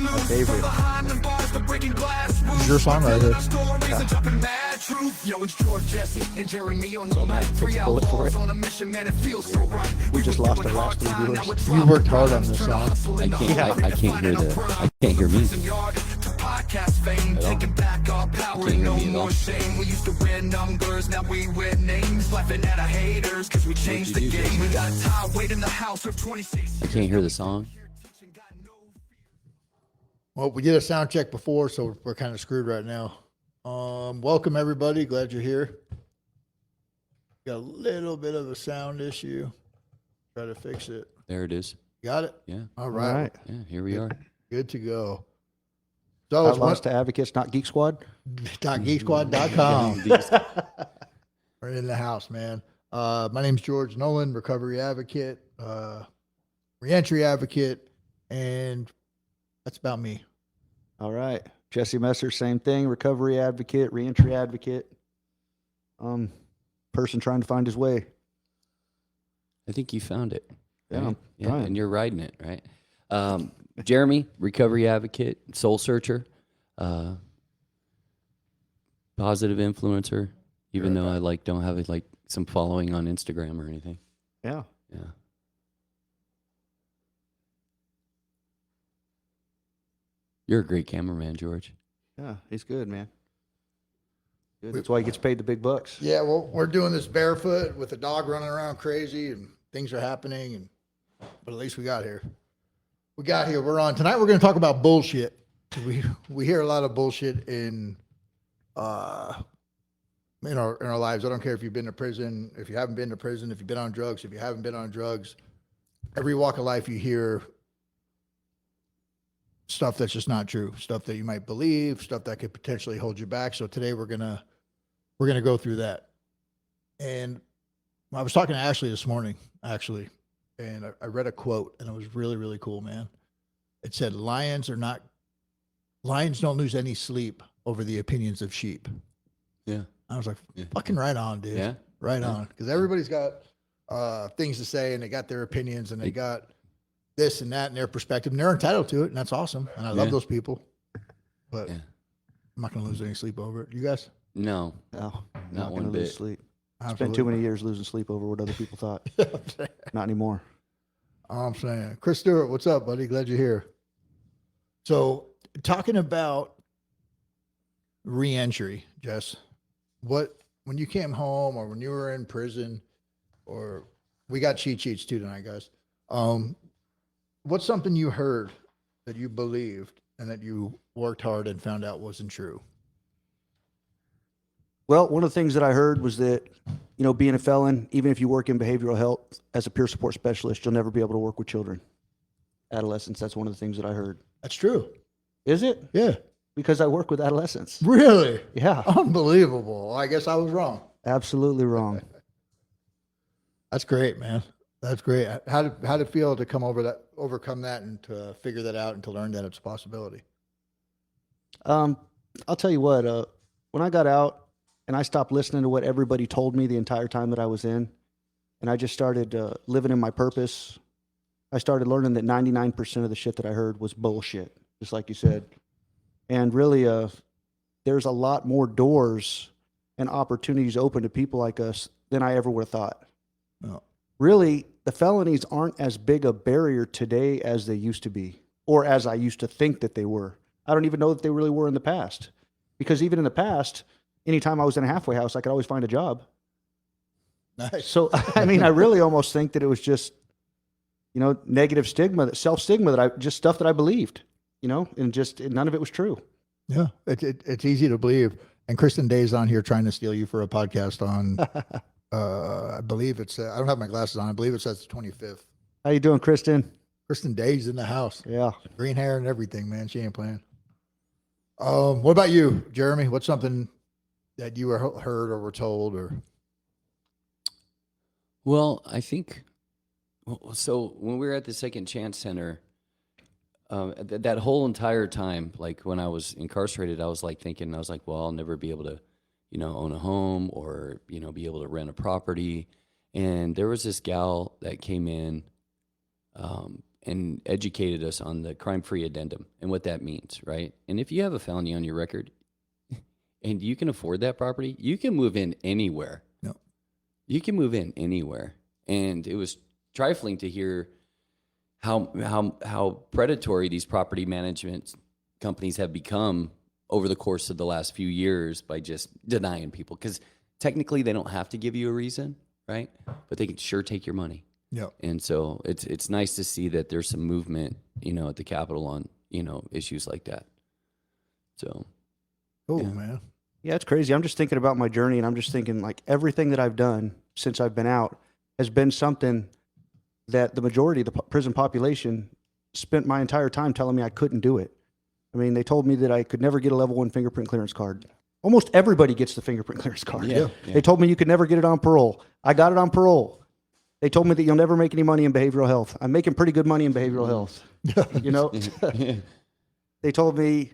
My favorite. It's your song right here. Bullet for it. We just lost our last 3 viewers. You worked hard on this song. I can't hear I can't hear me. We used to win numbers, now we win names. Laughing at our haters, cause we changed the game. We got tired, wait in the house for 26. I can't hear the song. Well, we did a sound check before, so we're kind of screwed right now. Welcome, everybody. Glad you're here. Got a little bit of a sound issue. Try to fix it. There it is. Got it? Yeah. All right. Yeah, here we are. Good to go. So it's Outlaws to Advocates, not Geek Squad. geeksquad.com. We're in the house, man. My name's George Nolan, recovery advocate, reentry advocate, and that's about me. All right. Jesse Messer, same thing. Recovery advocate, reentry advocate. Person trying to find his way. I think you found it. Yeah, Right? I'm trying. And you're riding it, right? Jeremy, recovery advocate, soul searcher, positive influencer, even though I don't have some following on Instagram or anything. Yeah. Yeah. You're a great cameraman, George. Yeah, he's good, man. Good. That's why he gets paid the big bucks. Yeah, well, we're doing this barefoot with a dog running around crazy, and things are happening, but at least we got here. We're on. Tonight we're going to talk about bullshit. We hear a lot of bullshit in our lives. I don't care if you've been to prison, if you haven't been to prison, if you've been on drugs, if you haven't been on drugs. Every walk of life you hear stuff that's just not true, stuff that you might believe, stuff that could potentially hold you back. So today we're gonna go through that. And I was talking to Ashley this morning, actually, and I read a quote, and it was really, really cool, man. It said, lions don't lose any sleep over the opinions of sheep. Yeah. I was like, Yeah. fucking right on, dude. Yeah. Right on. Because everybody's got things to say, and they got their opinions, and they got this and that and their perspective, and they're entitled to it, and that's awesome. And I love those people. But I'm not going to lose any sleep over it. You guys? No. No, Not one gonna bit. lose sleep. Absolutely. Spent too many years losing sleep over what other people thought. Not anymore. I'm saying. Chris Stewart, what's up, buddy? Glad you're here. So, talking about reentry, Jess, when you came home or when you were in prison, or we got cheat sheets too tonight, guys. What's something you heard that you believed and that you worked hard and found out wasn't true? Well, one of the things that I heard was that, being a felon, even if you work in behavioral health as a peer support specialist, you'll never be able to work with children. Adolescents, that's one of the things that I heard. That's true. Is it? Yeah. Because I work with adolescents. Really? Yeah. Unbelievable. I guess I was wrong. Absolutely wrong. That's great, man. That's great. How did it feel to overcome that and to figure that out and to learn that it's a possibility? I'll tell you what, when I got out and I stopped listening to what everybody told me the entire time that I was in, and I just started living in my purpose, I started learning that 99% of the shit that I heard was bullshit, just like you said. And really, there's a lot more doors and opportunities open to people like us than I ever would have thought. No. Really, the felonies aren't as big a barrier today as they used to be, or as I used to think that they were. I don't even know that they really were in the past. Because even in the past, anytime I was in a halfway house, I could always find a job. Nice. So, I mean, I really almost think that it was just, negative stigma, self-stigma, stuff that I believed, and just none of it was true. Yeah, it's easy to believe. And Kristen Day's on here trying to steal you for a podcast on, I believe it's, I don't have my glasses on. I believe it says the 25th. How you doing, Kristen? Kristen Day's in the house. Yeah. Green hair and everything, man. She ain't playing. What about you, Jeremy? What's something that you heard or were told or? Well, I think, so when we were at the Second Chance Center, that whole entire time, like when I was incarcerated, I was thinking, well, I'll never be able to, own a home or, be able to rent a property. And there was this gal that came in, and educated us on the crime-free addendum and what that means, right? And if you have a felony on your record and you can afford that property, you can move in anywhere. No. You can move in anywhere. And it was trifling to hear how predatory these property management companies have become over the course of the last few years by just denying people. Because technically they don't have to give you a reason, right? But they can sure take your money. Yeah. And so it's nice to see that there's some movement, at the Capitol on, issues like that. So. Oh, Yeah. man. Yeah, it's crazy. I'm just thinking about my journey, and I'm just thinking like everything that I've done since I've been out has been something that the majority of the prison population spent my entire time telling me I couldn't do it. I mean, they told me that I could never get a level 1 fingerprint clearance card. Almost everybody gets the fingerprint clearance card. Yeah. They told me you could never get it on parole. I got it on parole. They told me that you'll never make any money in behavioral health. I'm making pretty good money in behavioral health. They told me,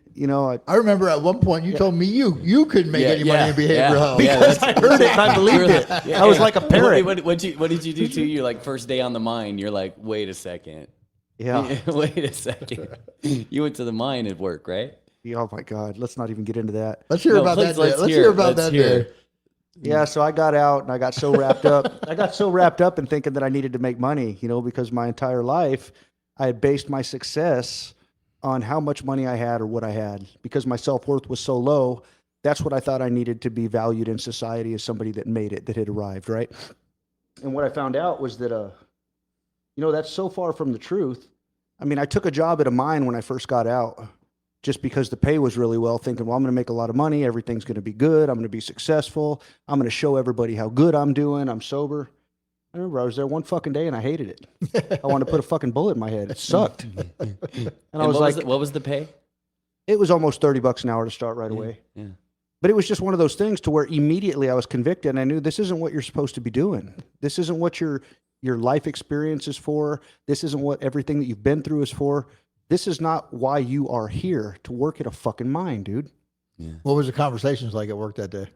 I remember at one point you told me you couldn't make any money in behavioral health. because I heard it and I believed it. I was like a parrot. What did you do too? You're like, first day on the mine, you're like, wait a second. Yeah. Wait a second. You went to the mine at work, right? Oh my God. Let's not even get into that. Let's hear about that day. Let's hear about that day. Yeah, so I got out and I got so wrapped up. I got so wrapped up in thinking that I needed to make money, because my entire life I had based my success on how much money I had or what I had. Because my self-worth was so low, that's what I thought I needed to be valued in society as somebody that made it, that had arrived, right? And what I found out was that, that's so far from the truth. I mean, I took a job at a mine when I first got out, just because the pay was really well, thinking, well, I'm going to make a lot of money. Everything's going to be good. I'm going to be successful. I'm going to show everybody how good I'm doing. I'm sober. I remember I was there one fucking day and I hated it. I wanted to put a fucking bullet in my head. It sucked. And I was like, what was the pay? it was almost $30 an hour to start right away. Yeah. But it was just one of those things to where immediately I was convicted and I knew this isn't what you're supposed to be doing. This isn't what your life experience is for. This isn't what everything that you've been through is for. This is not why you are here, to work at a fucking mine, dude. Yeah. What was the conversations like at work that day?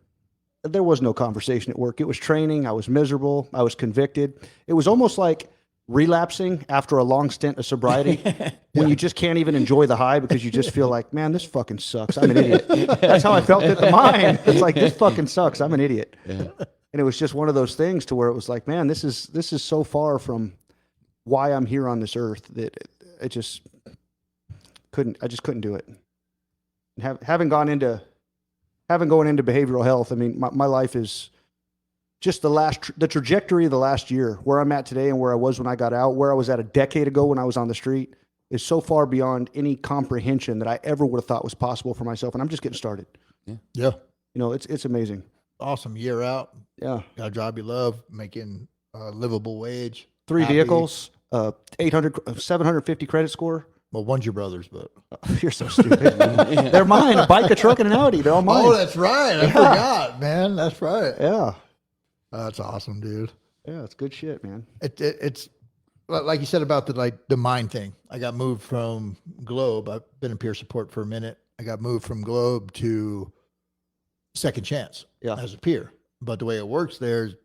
There was no conversation at work. It was training. I was miserable. I was convicted. It was almost like relapsing after a long stint of sobriety when you just can't even enjoy the high because you just feel like, man, this fucking sucks. I'm an idiot. That's how I felt at the mine. It's like, this fucking sucks. I'm an idiot. Yeah. And it was just one of those things to where it was like, man, this is so far from why I'm here on this earth that I just couldn't do it. And having gone into behavioral health, I mean, my life is just the trajectory of the last year, where I'm at today and where I was when I got out, where I was at a decade ago when I was on the street, is so far beyond any comprehension that I ever would have thought was possible for myself. And I'm just getting started. Yeah. It's amazing. Awesome. Year out. Yeah. Got a job you love, making a livable wage. 3 happy. vehicles, 750 credit score. Well, one's your brother's, but. You're so stupid. They're mine. A bike, a truck, and an Audi. They're all mine. Oh, that's right. I forgot, man. That's right. Yeah. That's awesome, dude. Yeah, it's good shit, man. It's like you said about the mind thing. I got moved from Globe. I've been in peer support for a minute. I got moved from Globe to Second Chance as a peer. But the way it works there is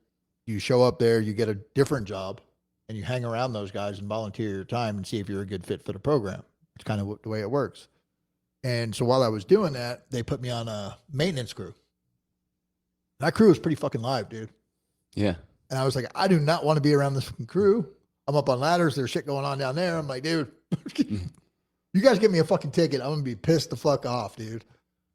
you show up there, you get a different job, and you hang around those guys and volunteer your time and see if you're a good fit for the program. It's kind of the way it works. And so while I was doing that, they put me on a maintenance crew. That crew was pretty fucking live, dude. Yeah. And I was like, I do not want to be around this crew. I'm up on ladders. There's shit going on down there. I'm like, dude, you guys give me a fucking ticket. I'm going to be pissed the fuck off, dude.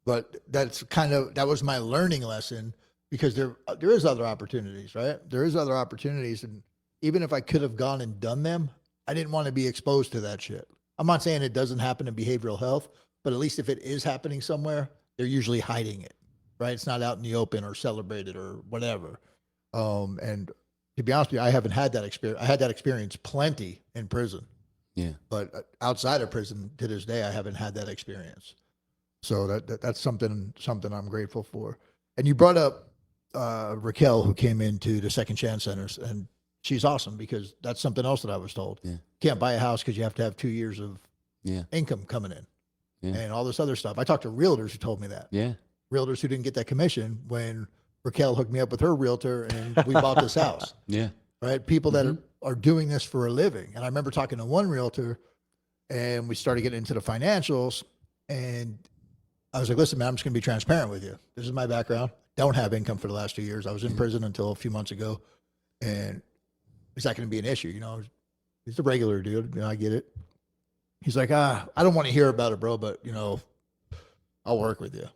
But that was my learning lesson, because there is other opportunities, right? There is other opportunities. And even if I could have gone and done them, I didn't want to be exposed to that shit. I'm not saying it doesn't happen in behavioral health, but at least if it is happening somewhere, they're usually hiding it, right? It's not out in the open or celebrated or whatever. And to be honest with you, I haven't had that experience. I had that experience plenty in prison. Yeah. But outside of prison to this day, I haven't had that experience. So that's something I'm grateful for. And you brought up Raquel, who came into the Second Chance Centers, and she's awesome, because that's something else that I was told. Yeah. Can't buy a house because you have to have 2 years of income coming in and all this other stuff. I talked to realtors who told me that. Yeah. Realtors who didn't get that commission when Raquel hooked me up with her realtor and we bought this house. Yeah. Right? People that are doing this for a living. And I remember talking to one realtor, and we started getting into the financials, and I was like, listen, man, I'm just going to be transparent with you. This is my background. Don't have income for the last 2 years. I was in prison until a few months ago, and is that going to be an issue? You know, he's a regular dude. You know, I get it. He's like, I don't want to hear about it, bro, but you know, I'll work with you.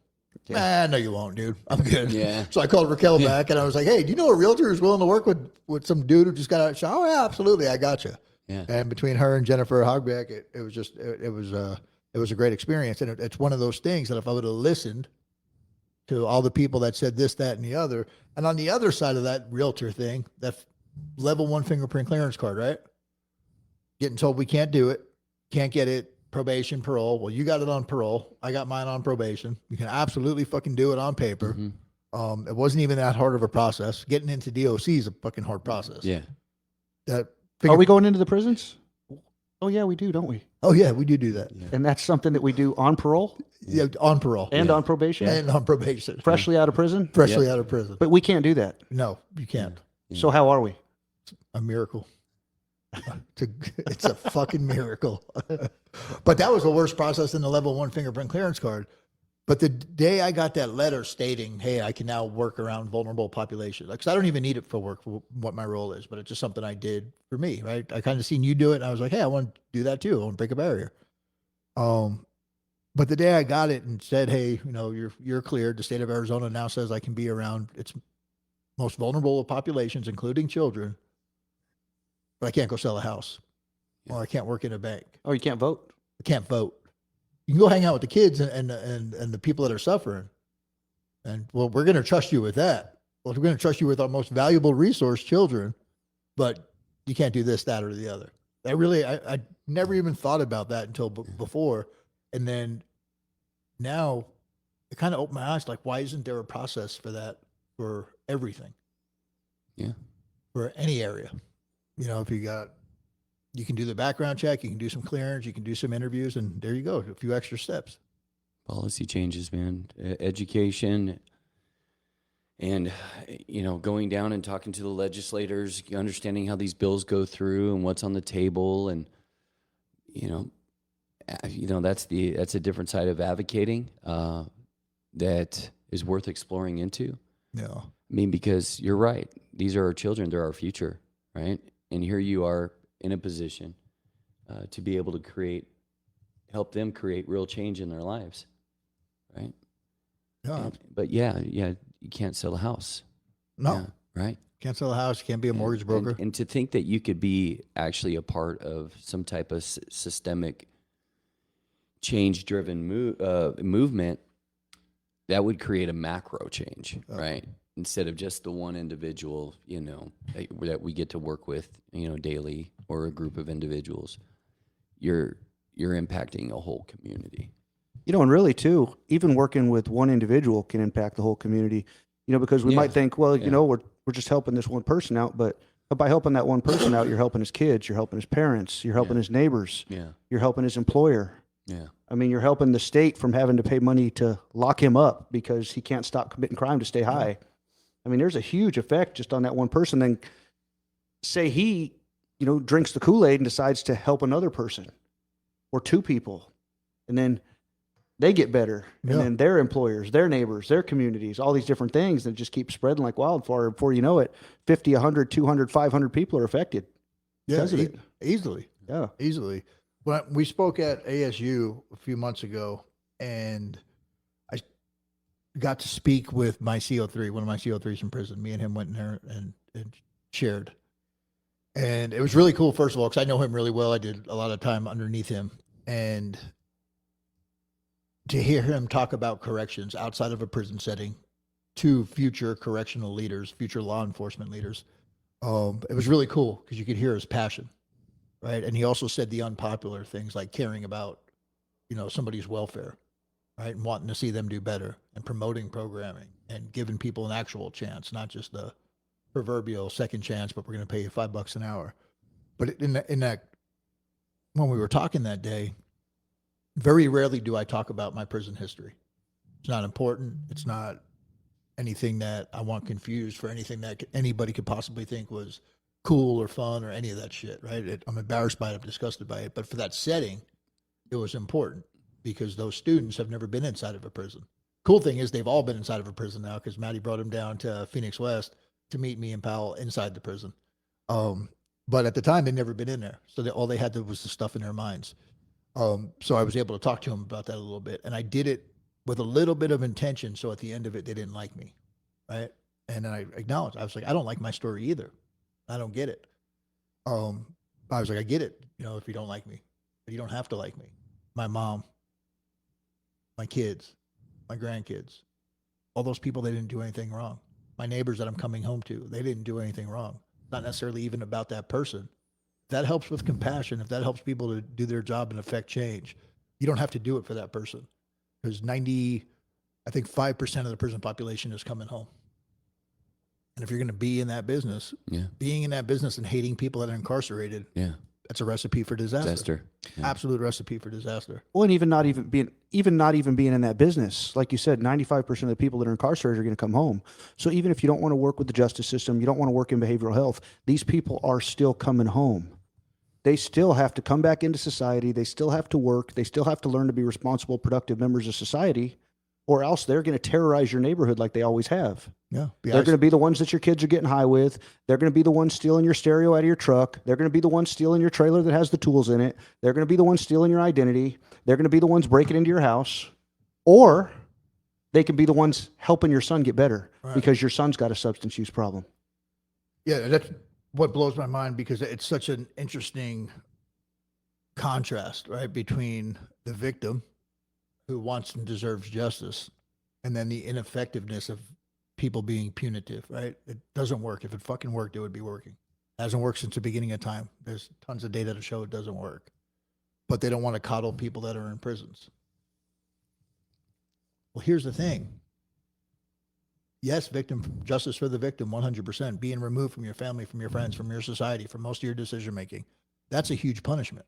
Yeah. No, you won't, dude. I'm good. Yeah. So I called Raquel back, and I was like, hey, do you know a realtor who's willing to work with some dude who just got out of shop? Oh yeah, absolutely. I got you. Yeah. And between her and Jennifer Hogbeck, it was just, it was a great experience. And it's one of those things that if I would have listened to all the people that said this, that, and the other, and on the other side of that realtor thing, that level 1 fingerprint clearance card, right? Getting told we can't do it, can't get it, probation, parole. Well, you got it on parole. I got mine on probation. You can absolutely fucking do it on paper. It wasn't even that hard of a process. Getting into DOC is a fucking hard process. Yeah. That Are we going into the prisons? Oh yeah, we do, don't we? Oh yeah, we do that. Yeah. And that's something that we do on parole Yeah, on parole and on probation, and on probation, freshly out of prison. freshly out of prison. But we can't do that. No, you can't. So how are we? A miracle. It's a fucking miracle. But that was the worst process in the level 1 fingerprint clearance card. But the day I got that letter stating, hey, I can now work around vulnerable populations, because I don't even need it for work for what my role is, but it's just something I did for me, right? I kind of seen you do it, and I was like, hey, I want to do that too. I want to break a barrier. But the day I got it and said, hey, you know, you're cleared. The state of Arizona now says I can be around its most vulnerable populations, including children, but I can't go sell a house, or I can't work in a bank. Oh, you can't vote? I can't vote. You can go hang out with the kids and the people that are suffering. And well, we're going to trust you with that. Well, we're going to trust you with our most valuable resource, children, but you can't do this, that, or the other. I never even thought about that until before. And then now it kind of opened my eyes. Like, why isn't there a process for that for everything? Yeah. For any area. You know, if you can do the background check, you can do some clearance, you can do some interviews, and there you go, a few extra steps. Policy changes, man. Education, and you know, going down and talking to the legislators, understanding how these bills go through and what's on the table, and you know that's a different side of advocating that is worth exploring into. Yeah. I mean, because you're right, these are our children, they're our future, right? And here you are in a position to be able to help them create real change in their lives, right? Yeah. But yeah, you can't sell a house. No. Yeah, right? Can't sell a house, can't be a mortgage broker. And to think that you could be actually a part of some type of systemic change-driven movement, that would create a macro change, right? Instead of just the one individual, you know, that we get to work with, you know, daily, or a group of individuals. You're impacting a whole community. You know, and really too, even working with one individual can impact the whole community. You know, because we might think, well, you know, we're just helping this one person out, but by helping that one person out, you're helping his kids, you're helping his parents, you're helping his neighbors, you're helping his employer. Yeah. I mean, you're helping the state from having to pay money to lock him up because he can't stop committing crime to stay high. I mean, there's a huge effect just on that one person. Then say he, you know, drinks the Kool-Aid and decides to help another person or two people, and then they get better. And then their employers, their neighbors, their communities, all these different things that just keep spreading like wildfire. Before you know it, 50, 100, 200, 500 people are affected because of it. Easily. Yeah. Easily. When we spoke at ASU a few months ago, and I got to speak with my CO3, one of my CO3s in prison. Me and him went in there and shared. And it was really cool, first of all, because I know him really well. I did a lot of time underneath him. And to hear him talk about corrections outside of a prison setting to future correctional leaders, future law enforcement leaders, it was really cool because you could hear his passion, right? And he also said the unpopular things like caring about, you know, somebody's welfare, right? And wanting to see them do better, and promoting programming and giving people an actual chance, not just the proverbial second chance, but we're going to pay you $5 an hour. But in that, when we were talking that day, very rarely do I talk about my prison history. It's not important. It's not anything that I want confused for anything that anybody could possibly think was cool or fun or any of that shit, right? I'm embarrassed by it. I'm disgusted by it. But for that setting, it was important because those students have never been inside of a prison. Cool thing is they've all been inside of a prison now because Maddie brought him down to Phoenix West to meet me and Powell inside the prison. But at the time, they'd never been in there. So all they had was the stuff in their minds. So I was able to talk to him about that a little bit. And I did it with a little bit of intention. So at the end of it, they didn't like me. Right. And then I acknowledged, I was like, I don't like my story either. I don't get it. I was like, I get it. You know, if you don't like me, but you don't have to like me. My mom, my kids, my grandkids, all those people, they didn't do anything wrong. My neighbors that I'm coming home to, they didn't do anything wrong. Not necessarily even about that person. That helps with compassion. If that helps people to do their job and affect change, you don't have to do it for that person. Because 5% of the prison population is coming home. And if you're going to be in that business, being in that business and hating people that are incarcerated, that's a recipe for disaster. Absolute recipe for disaster. Well, and even not even being in that business, like you said, 95% of the people that are incarcerated are going to come home. So even if you don't want to work with the justice system, you don't want to work in behavioral health, these people are still coming home. They still have to come back into society. They still have to work. They still have to learn to be responsible, productive members of society, or else they're going to terrorize your neighborhood like they always have. Yeah. They're going to be the ones that your kids are getting high with. They're going to be the ones stealing your stereo out of your truck. They're going to be the ones stealing your trailer that has the tools in it. They're going to be the ones stealing your identity. They're going to be the ones breaking into your house. Or they can be the ones helping your son get better because your son's got a substance use problem. Yeah, that's what blows my mind because it's such an interesting contrast, right, between the victim who wants and deserves justice and then the ineffectiveness of people being punitive, right? It doesn't work. If it fucking worked, it would be working. It hasn't worked since the beginning of time. There's tons of data to show it doesn't work. But they don't want to coddle people that are in prisons. Well, here's the thing. Yes, justice for the victim, 100%. Being removed from your family, from your friends, from your society, from most of your decision making. That's a huge punishment.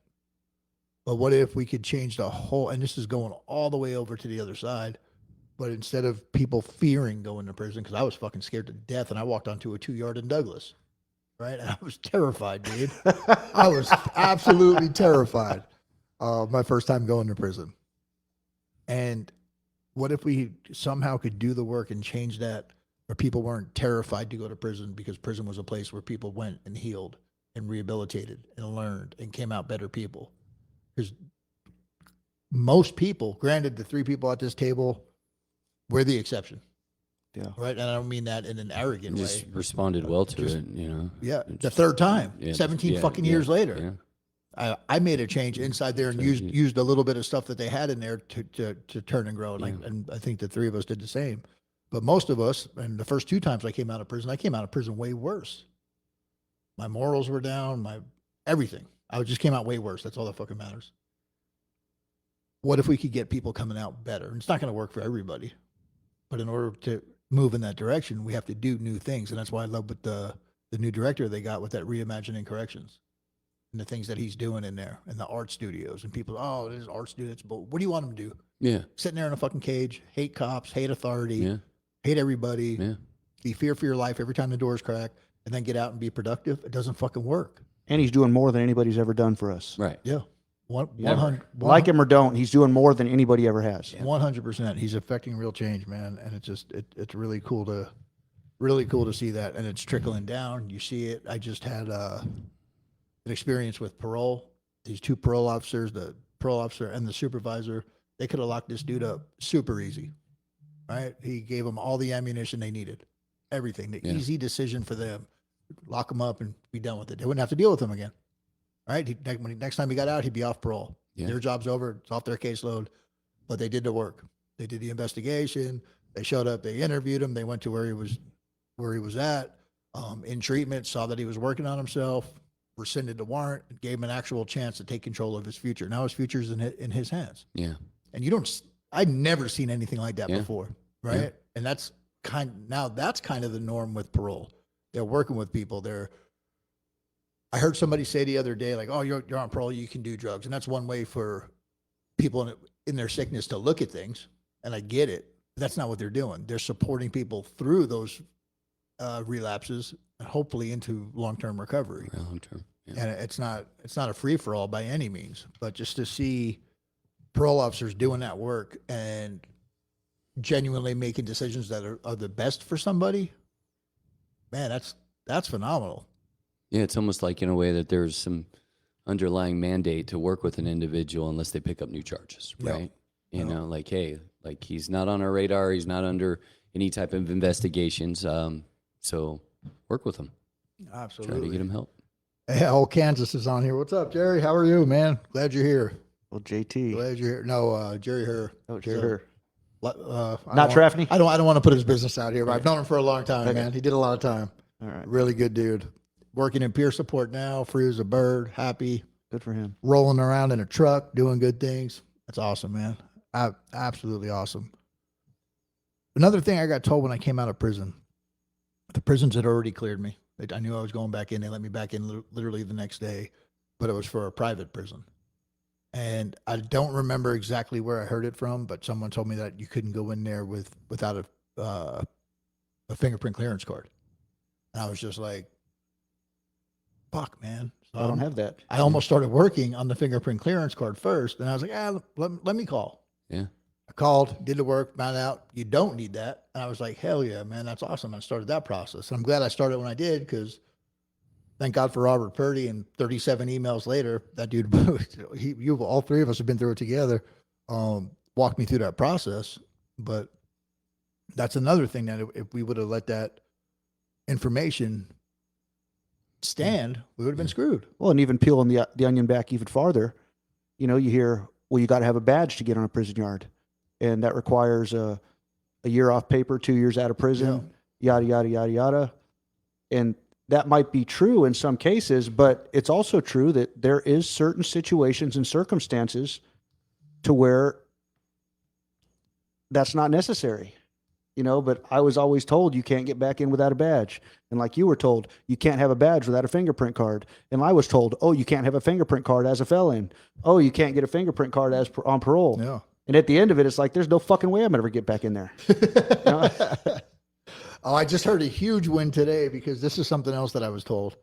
But what if we could change the whole, and this is going all the way over to the other side, but instead of people fearing going to prison, because I was fucking scared to death, and I walked onto a 2-yard in Douglas, right? And I was terrified, dude. I was absolutely terrified my first time going to prison. And what if we somehow could do the work and change that where people weren't terrified to go to prison because prison was a place where people went and healed and rehabilitated and learned and came out better people? Because most people, granted the 3 people at this table, we're the exception. Yeah. Right. And I don't mean that in an arrogant way. Just responded well to it, you know. Yeah. The third time, 17 fucking years later. Yeah. I made a change inside there and used a little bit of stuff that they had in there to turn and grow. And I think the 3 of us did the same. But most of us, and the first 2 times I came out of prison way worse. My morals were down, my everything. I just came out way worse. That's all that fucking matters. What if we could get people coming out better? And it's not going to work for everybody. But in order to move in that direction, we have to do new things. And that's why I love with the new director they got with that reimagining corrections. And the things that he's doing in there, and the art studios, and people, oh, there's art studios, but what do you want them to do? Yeah. Sitting there in a fucking cage, hate cops, hate authority, hate everybody, be fear for your life every time the doors crack, and then get out and be productive. It doesn't fucking work. And he's doing more than anybody's ever done for us. Right. Yeah. 100. Like him or don't, he's doing more than anybody ever has. 100%. He's affecting real change, man. And it's really cool to see that. And it's trickling down. You see it. I just had an experience with parole. These 2 parole officers, the parole officer and the supervisor, they could have locked this dude up super easy, right? He gave them all the ammunition they needed, everything, the easy decision for them. Lock him up and be done with it. They wouldn't have to deal with him again, right? Next time he got out, he'd be off parole. Yeah. Their job's over. It's off their caseload, but they did the work. They did the investigation. They showed up. They interviewed him. They went to where he was at in treatment, saw that he was working on himself, rescinded the warrant, and gave him an actual chance to take control of his future. Now his future's in his hands. Yeah. And I'd never seen anything like that before, right? Yeah. And that's kind of the norm with parole. They're working with people. I heard somebody say the other day, like, oh, you're on parole, you can do drugs. And that's one way for people in their sickness to look at things. And I get it. But that's not what they're doing. They're supporting people through those relapses, and hopefully into long-term recovery. Long term. Yeah. And it's not a free-for-all by any means, but just to see parole officers doing that work and genuinely making decisions that are the best for somebody, man, that's phenomenal. Yeah, it's almost like in a way that there's some underlying mandate to work with an individual unless they pick up new charges, Yep. right? You know, like, hey, like he's not on our radar, he's not under any type of investigations. So work with him. Absolutely. Try to get him help. Hey, old Kansas is on here. What's up, Jerry? How are you, man? Glad you're here. Well, JT. Glad you're here. No, Jerry Herr. Oh, Jerry So, Herr. I Not don't- Trafney? I don't want to put his business out here, but I've known him for a long time, Okay. man. He did a lot of time. All right. Really good dude. Working in peer support now, free as a bird, happy, Good for him. rolling around in a truck, doing good things. That's awesome, man. Absolutely awesome. Another thing I got told when I came out of prison, the prisons had already cleared me. I knew I was going back in. They let me back in literally the next day, but it was for a private prison. And I don't remember exactly where I heard it from, but someone told me that you couldn't go in there without a fingerprint clearance card. And I was just like, fuck, man. So I don't have that. I almost started working on the fingerprint clearance card first. And I was like, let me call. Yeah. I called, did the work, found out you don't need that. And I was like, hell yeah, man, that's awesome. I started that process. And I'm glad I started when I did, because thank God for Robert Purdy. And 37 emails later, that dude, all three of us have been through it together, walked me through that process. But that's another thing that if we would have let that information stand, we would have been screwed. Well, and even peeling the onion back even farther, you know, you hear, well, you got to have a badge to get on a prison yard. And that requires a year off paper, 2 years out of prison, yada, yada, yada, yada. And that might be true in some cases, but it's also true that there is certain situations and circumstances to where that's not necessary, you know, but I was always told you can't get back in without a badge. And like you were told, you can't have a badge without a fingerprint card. And I was told, oh, you can't have a fingerprint card as a felon. Oh, you can't get a fingerprint card on parole. Yeah. And at the end of it, it's like, there's no fucking way I'm going to ever get back in there. You know? Oh, I just heard a huge win today, because this is something else that I was told,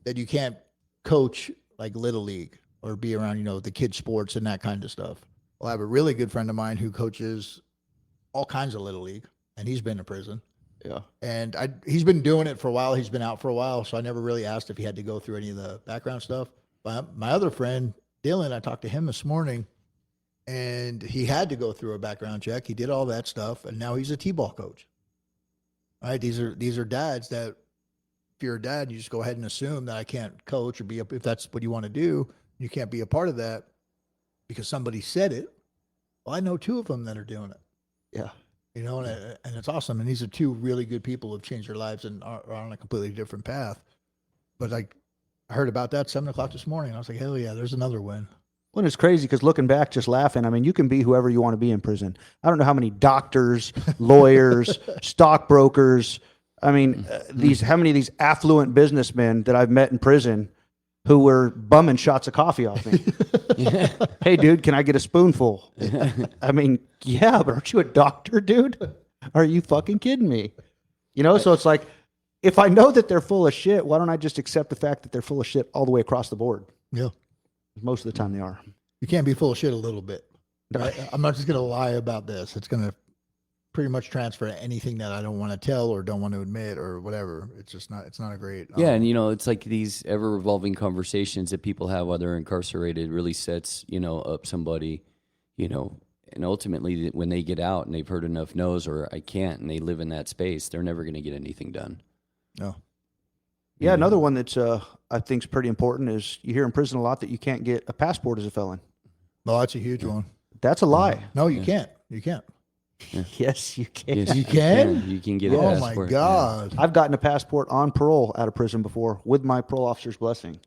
that you can't coach like Little League or be around, you know, the kids' sports and that kind of stuff. Well, I have a really good friend of mine who coaches all kinds of Little League, and he's been to prison. Yeah. And he's been doing it for a while. He's been out for a while. So I never really asked if he had to go through any of the background stuff. But my other friend, Dylan, I talked to him this morning, and he had to go through a background check. He did all that stuff, and now he's a T-ball coach. All right, these are dads that, if you're a dad, you just go ahead and assume that I can't coach or if that's what you want to do, you can't be a part of that because somebody said it. Well, I know two of them that are doing it. Yeah. You know, and it's awesome. And these are two really good people who have changed their lives and are on a completely different path. But like, I heard about that 7:00 this morning. I was like, hell yeah, there's another win. Well, it's crazy because looking back, just laughing, I mean, you can be whoever you want to be in prison. I don't know how many doctors, lawyers, stockbrokers. I mean, how many of these affluent businessmen that I've met in prison who were bumming shots of coffee off me. Hey, dude, can I get a spoonful? I mean, yeah, but aren't you a doctor, dude? Are you fucking kidding me? You know, so it's like, if I know that they're full of shit, why don't I just accept the fact that they're full of shit all the way across the board? Yeah. Most of the time they are. You can't be full of shit a little bit. Right? I'm not just going to lie about this. It's going to pretty much transfer to anything that I don't want to tell or don't want to admit or whatever. It's just not, it's not a great. Yeah. And, you know, it's like these ever revolving conversations that people have while they're incarcerated really sets, you know, up somebody, you know, and ultimately when they get out and they've heard enough no's or I can't, and they live in that space, they're never going to get anything done. No. Yeah, another one that's I think is pretty important is you hear in prison a lot that you can't get a passport as a felon. No, that's a huge one. That's a lie. No, you can't. You can't. Yes, you can. Yes, You can? You can get a Oh passport. my God. I've gotten a passport on parole out of prison before with my parole officer's blessing.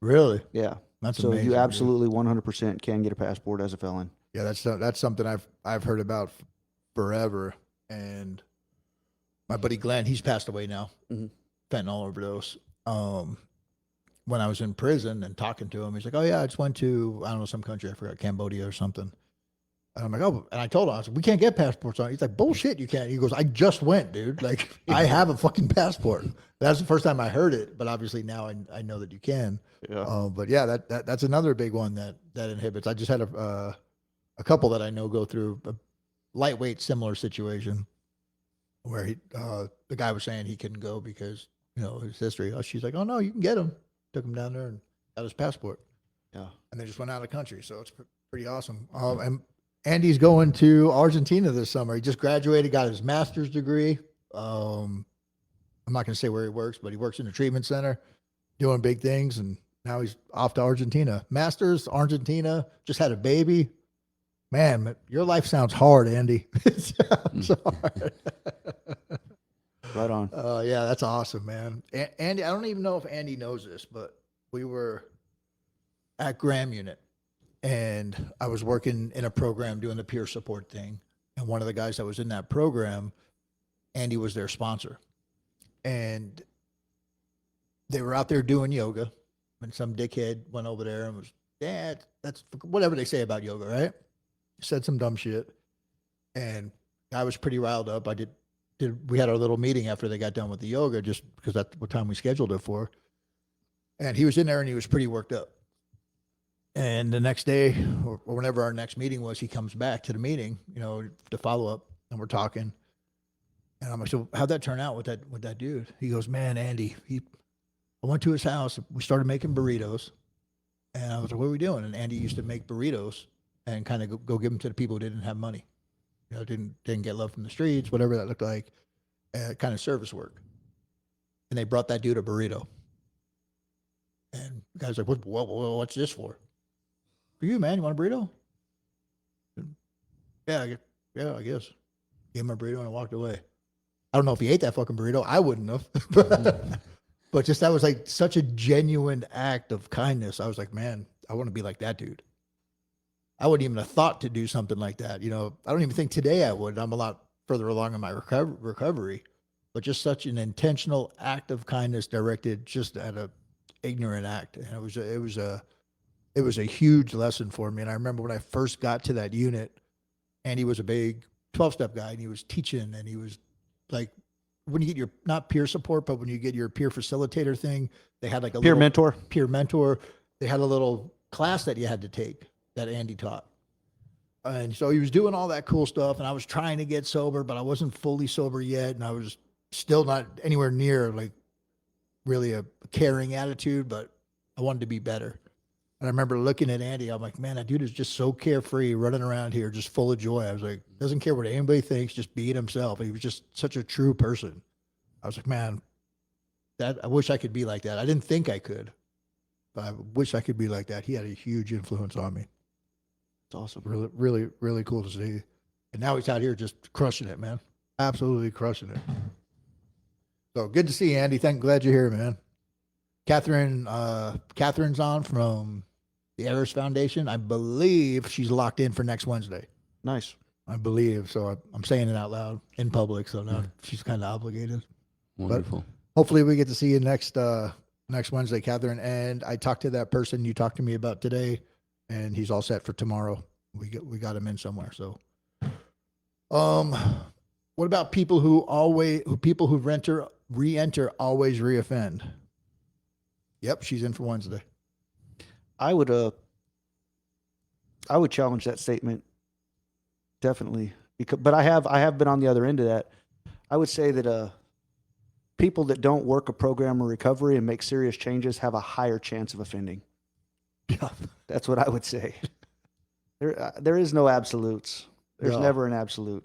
Really? Yeah. That's So amazing. you dude. absolutely 100% can get a passport as a felon. Yeah, that's something I've heard about forever. And my buddy Glenn, he's passed away now, Mhm. fentanyl overdose. When I was in prison and talking to him, he's like, "Oh yeah, I just went to I don't know some country, I forgot, Cambodia or something." And I'm like, oh, and I told him, I said, we can't get passports on. He's like, bullshit, you can't. He goes, I just went, dude. Like, I have a fucking passport. That's the first time I heard it, but obviously now I know that you can. Yeah. But yeah, that's another big one that inhibits. I just had a couple that I know go through a lightweight similar situation where the guy was saying he couldn't go because, his history. She's like, oh no, you can get him. Took him down there and got his passport. Yeah. And they just went out of the country. So it's pretty awesome. And Andy's going to Argentina this summer. He just graduated, got his master's degree. I'm not going to say where he works, but he works in a treatment center doing big things. And now he's off to Argentina. Masters, Argentina, just had a baby. Man, your life sounds hard, Andy. It sounds hard. Right on. Yeah, that's awesome, man. Andy, I don't even know if Andy knows this, but we were at Graham Unit. And I was working in a program doing the peer support thing. And one of the guys that was in that program, Andy was their sponsor. And they were out there doing yoga. And some dickhead went over there and was, Dad, that's whatever they say about yoga, right? Said some dumb shit. And I was pretty riled up. We had our little meeting after they got done with the yoga, just because that's what time we scheduled it for. And he was in there and he was pretty worked up. And the next day, or whenever our next meeting was, he comes back to the meeting, to follow up, and we're talking. And I'm like, so how'd that turn out with that dude? He goes, man, Andy, I went to his house. We started making burritos. And I was like, what are we doing? And Andy used to make burritos and kind of go give them to the people who didn't have money. Didn't get love from the streets, whatever that looked like, kind of service work. And they brought that dude a burrito. And the guy's like, what's this for? For you, man. You want a burrito? Yeah, I guess. Gave him a burrito and I walked away. I don't know if he ate that fucking burrito. I wouldn't have. But just that was like such a genuine act of kindness. I was like, man, I want to be like that dude. I wouldn't even have thought to do something like that. I don't even think today I would. I'm a lot further along in my recovery. But just such an intentional act of kindness directed just at a ignorant act. And it was a huge lesson for me. And I remember when I first got to that unit, and he was a big 12-step guy, and he was teaching, and he was like, when you get your, not peer support, but when you get your peer facilitator thing, they had like a Peer little mentor. peer mentor. They had a little class that you had to take that Andy taught. And so he was doing all that cool stuff, and I was trying to get sober, but I wasn't fully sober yet, and I was still not anywhere near like really a caring attitude, but I wanted to be better. And I remember looking at Andy, I'm like, man, that dude is just so carefree, running around here, just full of joy. I was like, doesn't care what anybody thinks, just being himself. And he was just such a true person. I was like, man, I wish I could be like that. I didn't think I could, but I wish I could be like that. He had a huge influence on me. It's awesome. Really, really, really cool to see. And now he's out here just crushing it, man. Absolutely crushing it. So good to see you, Andy. Glad you're here, man. Catherine's on from the Eris Foundation. I believe she's locked in for next Wednesday. Nice. I believe. So I'm saying it out loud in public. So now she's kind of obligated. Wonderful. Hopefully we get to see you next Wednesday, Catherine. And I talked to that person you talked to me about today, and he's all set for tomorrow. We got him in somewhere. So, what about people who re-enter always reoffend? Yep, she's in for Wednesday. I would challenge that statement. Definitely. But I have been on the other end of that. I would say that people that don't work a program of recovery and make serious changes have a higher chance of offending. Yeah. That's what I would say. There is no absolutes. There's No. never an absolute.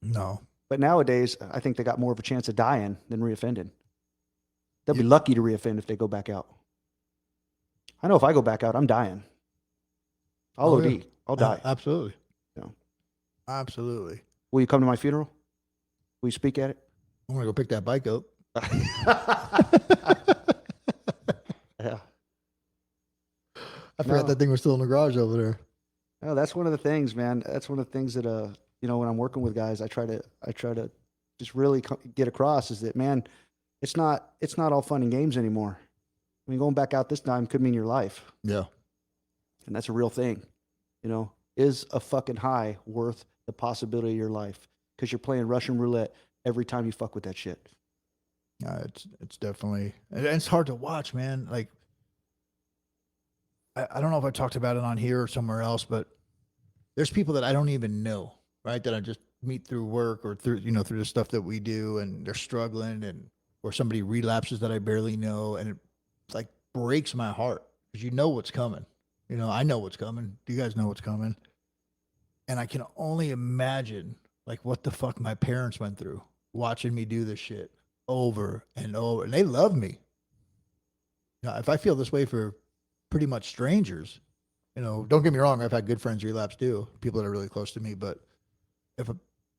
No. But nowadays, I think they got more of a chance of dying than reoffending. They'll be lucky to reoffend if they go back out. I know if I go back out, I'm dying. I'll OD. Yeah. I'll die. Absolutely. Yeah. Absolutely. Will you come to my funeral? Will you speak at it? I'm gonna go pick that bike up. Yeah. I forgot No. that thing was still in the garage over there. No, that's one of the things, man. That's one of the things that when I'm working with guys, I try to just really get across is that, man, it's not all fun and games anymore. I mean, going back out this time could mean your life, Yeah. and that's a real thing. is a fucking high worth the possibility of your life? Because you're playing Russian roulette every time you fuck with that shit. It's definitely, and it's hard to watch, man. Like, I don't know if I talked about it on here or somewhere else, but there's people that I don't even know, right? That I just meet through work or through, through the stuff that we do, and they're struggling, and or somebody relapses that I barely know, and it like breaks my heart because you know what's coming. I know what's coming. You guys know what's coming, and I can only imagine like what the fuck my parents went through watching me do this shit over and over, and they love me. If I feel this way for pretty much strangers, don't get me wrong, I've had good friends relapse too, people that are really close to me, but if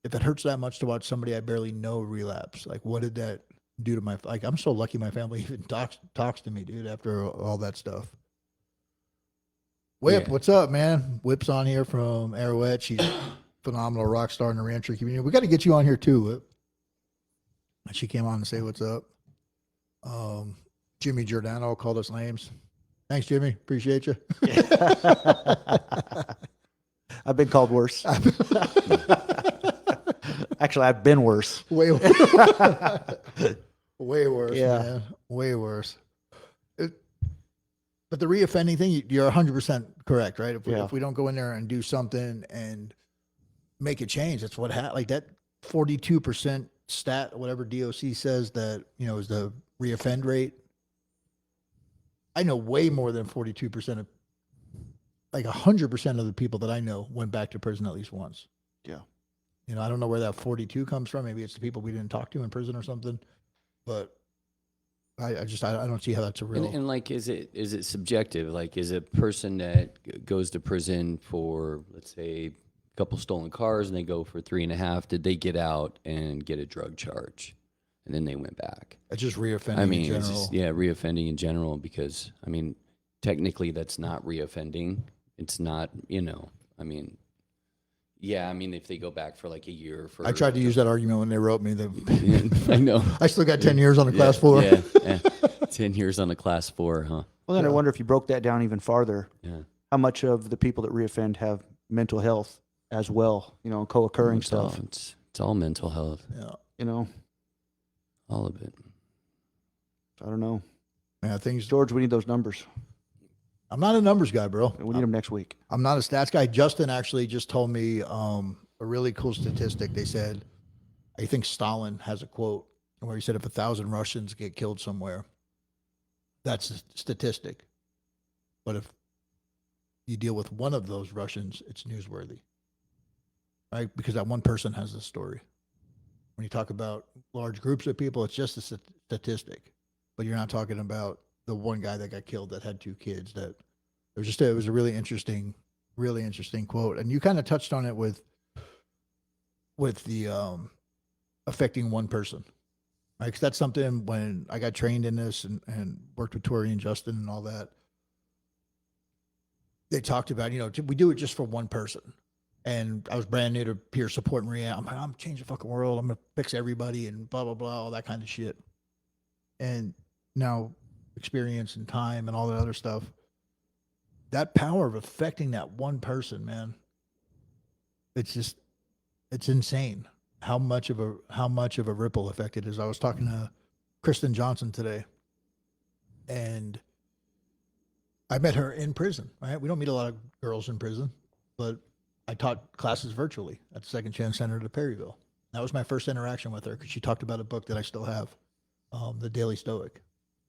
it hurts that much to watch somebody I barely know relapse, like what did that do to my, like, I'm so lucky my family even talks to me, dude, after all that stuff. Whip, what's up, man? Whip's on here from Arrowhead. She's a phenomenal rock star in the reentry community. We got to get you on here too, Whip. She came on to say what's up. Jimmy Giordano called us names. Thanks, Jimmy. Appreciate you. I've been called worse. Actually, I've been worse. Way worse. Way worse, Yeah. man. Way worse. But the reoffending thing, you're 100% correct, right? If we don't go in there and do something and make a change, that's what happened. Like that 42% stat, whatever DOC says that, is the reoffend rate. I know way more than 42% of, like 100% of the people that I know went back to prison at least once. Yeah. I don't know where that 42 comes from. Maybe it's the people we didn't talk to in prison or something, but I don't see how that's a real. And like, is it subjective? Like, is a person that goes to prison for, let's say, a couple stolen cars and they go for 3.5, did they get out and get a drug charge? And then they went back. It's just reoffending I mean, in general. it's just, reoffending in general, because, I mean, technically that's not reoffending. It's not, if they go back for like a year for. I tried to use that argument when they wrote me. I know. I still got 10 years on the class 4. Yeah. 10 years on a class 4, huh? Well, then I wonder if you broke that down even farther, Yeah. how much of the people that reoffend have mental health as well, co-occurring stuff, It's all mental health, Yeah. all of it. I don't know. Yeah, George, we need those numbers. I'm not a numbers guy, bro. We need them next week. I'm not a stats guy. Justin actually just told me a really cool statistic. They said, I think Stalin has a quote where he said, if 1,000 Russians get killed somewhere, that's a statistic. But if you deal with one of those Russians, it's newsworthy, right? Because that one person has the story. When you talk about large groups of people, it's just a statistic, but you're not talking about the one guy that got killed that had 2 kids. That it was a really interesting quote. And you kind of touched on it with the affecting one person, right? Because that's something when I got trained in this and worked with Tori and Justin and all that, they talked about, we do it just for one person. And I was brand new to peer support and rehab. I'm like, I'm changing the fucking world. I'm going to fix everybody and blah, blah, blah, all that kind of shit. And now experience and time and all that other stuff, that power of affecting that one person, man, it's insane how much of a ripple effect it is. I was talking to Kristen Johnson today, and I met her in prison, right? We don't meet a lot of girls in prison, but I taught classes virtually at the Second Chance Center at Perryville. That was my first interaction with her because she talked about a book that I still have, The Daily Stoic.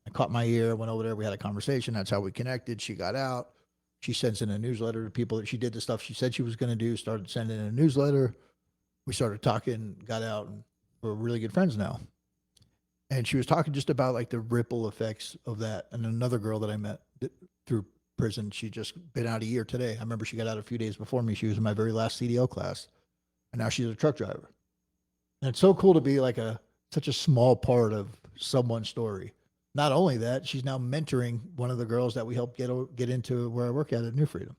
I caught my ear, went over there, we had a conversation. That's how we connected. She got out. She sends in a newsletter to people. She did the stuff she said she was going to do, started sending in a newsletter. We started talking, got out, and we're really good friends now. And she was talking just about like the ripple effects of that. And another girl that I met through prison, she just been out a year today. I remember she got out a few days before me. She was in my very last CDL class. And now she's a truck driver. And it's so cool to be like such a small part of someone's story. Not only that, she's now mentoring one of the girls that we helped get into where I work at New Freedom.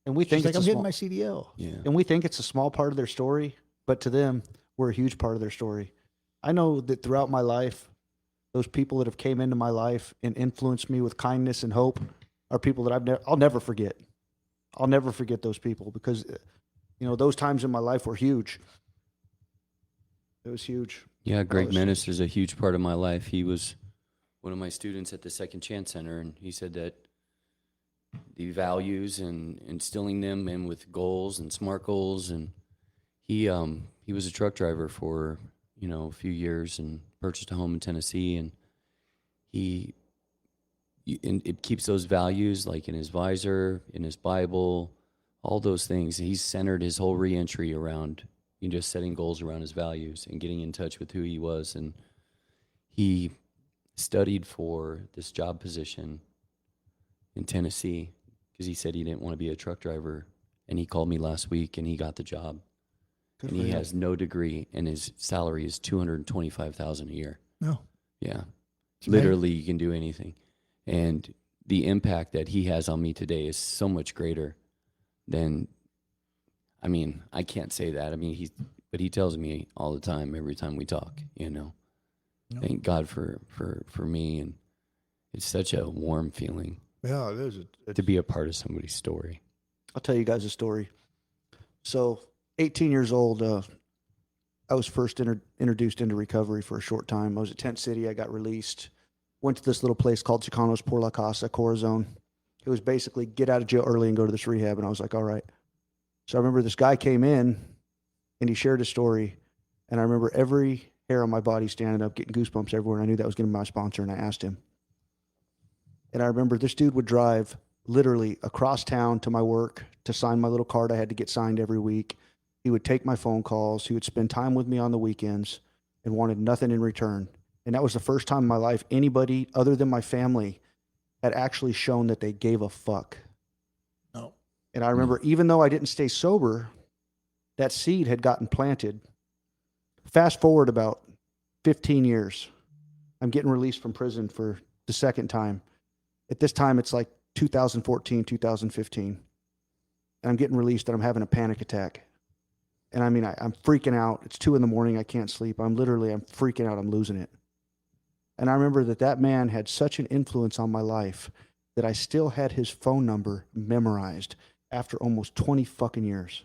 And we think She's like, I'm it's getting my CDL. Yeah. and we think it's a small part of their story, but to them, we're a huge part of their story. I know that throughout my life, those people that have came into my life and influenced me with kindness and hope are people that I'll never forget. I'll never forget those people because, those times in my life were huge. It was huge. Yeah, Greg was Menace is a huge part of my life. He was one of my students at the Second Chance Center, and he said that the values and instilling them in with goals and SMART goals, and he was a truck driver for a few years and purchased a home in Tennessee, and and it keeps those values like in his visor, in his Bible, all those things. He's centered his whole reentry around just setting goals around his values and getting in touch with who he was. And he studied for this job position in Tennessee because he said he didn't want to be a truck driver. And he called me last week and he got the job. Good And for he him. has no degree and his salary is $225,000 a year. No. Yeah. It's amazing. Literally, you can do anything. And the impact that he has on me today is so much greater than, I can't say that. But he tells me all the time, every time we talk, Yep. Thank God for me. And it's such a warm feeling Yeah, it is. to be a part of somebody's story. I'll tell you guys a story. So, 18 years old, I was first introduced into recovery for a short time. I was at Tent City. I got released. Went to this little place called Chicanos Por La Casa, Corazon. It was basically get out of jail early and go to this rehab. And I was like, all right. So I remember this guy came in and he shared his story. And I remember every hair on my body standing up, getting goosebumps everywhere. And I knew that was going to be my sponsor. And I asked him. And I remember this dude would drive literally across town to my work to sign my little card I had to get signed every week. He would take my phone calls. He would spend time with me on the weekends and wanted nothing in return. And that was the first time in my life anybody other than my family had actually shown that they gave a fuck. No. And I remember, even though I didn't stay sober, that seed had gotten planted. Fast forward about 15 years. I'm getting released from prison for the second time. At this time, it's like 2014, 2015. And I'm getting released and I'm having a panic attack. And I'm freaking out. It's 2 a.m. I can't sleep. I'm freaking out. I'm losing it. And I remember that man had such an influence on my life that I still had his phone number memorized after almost 20 fucking years.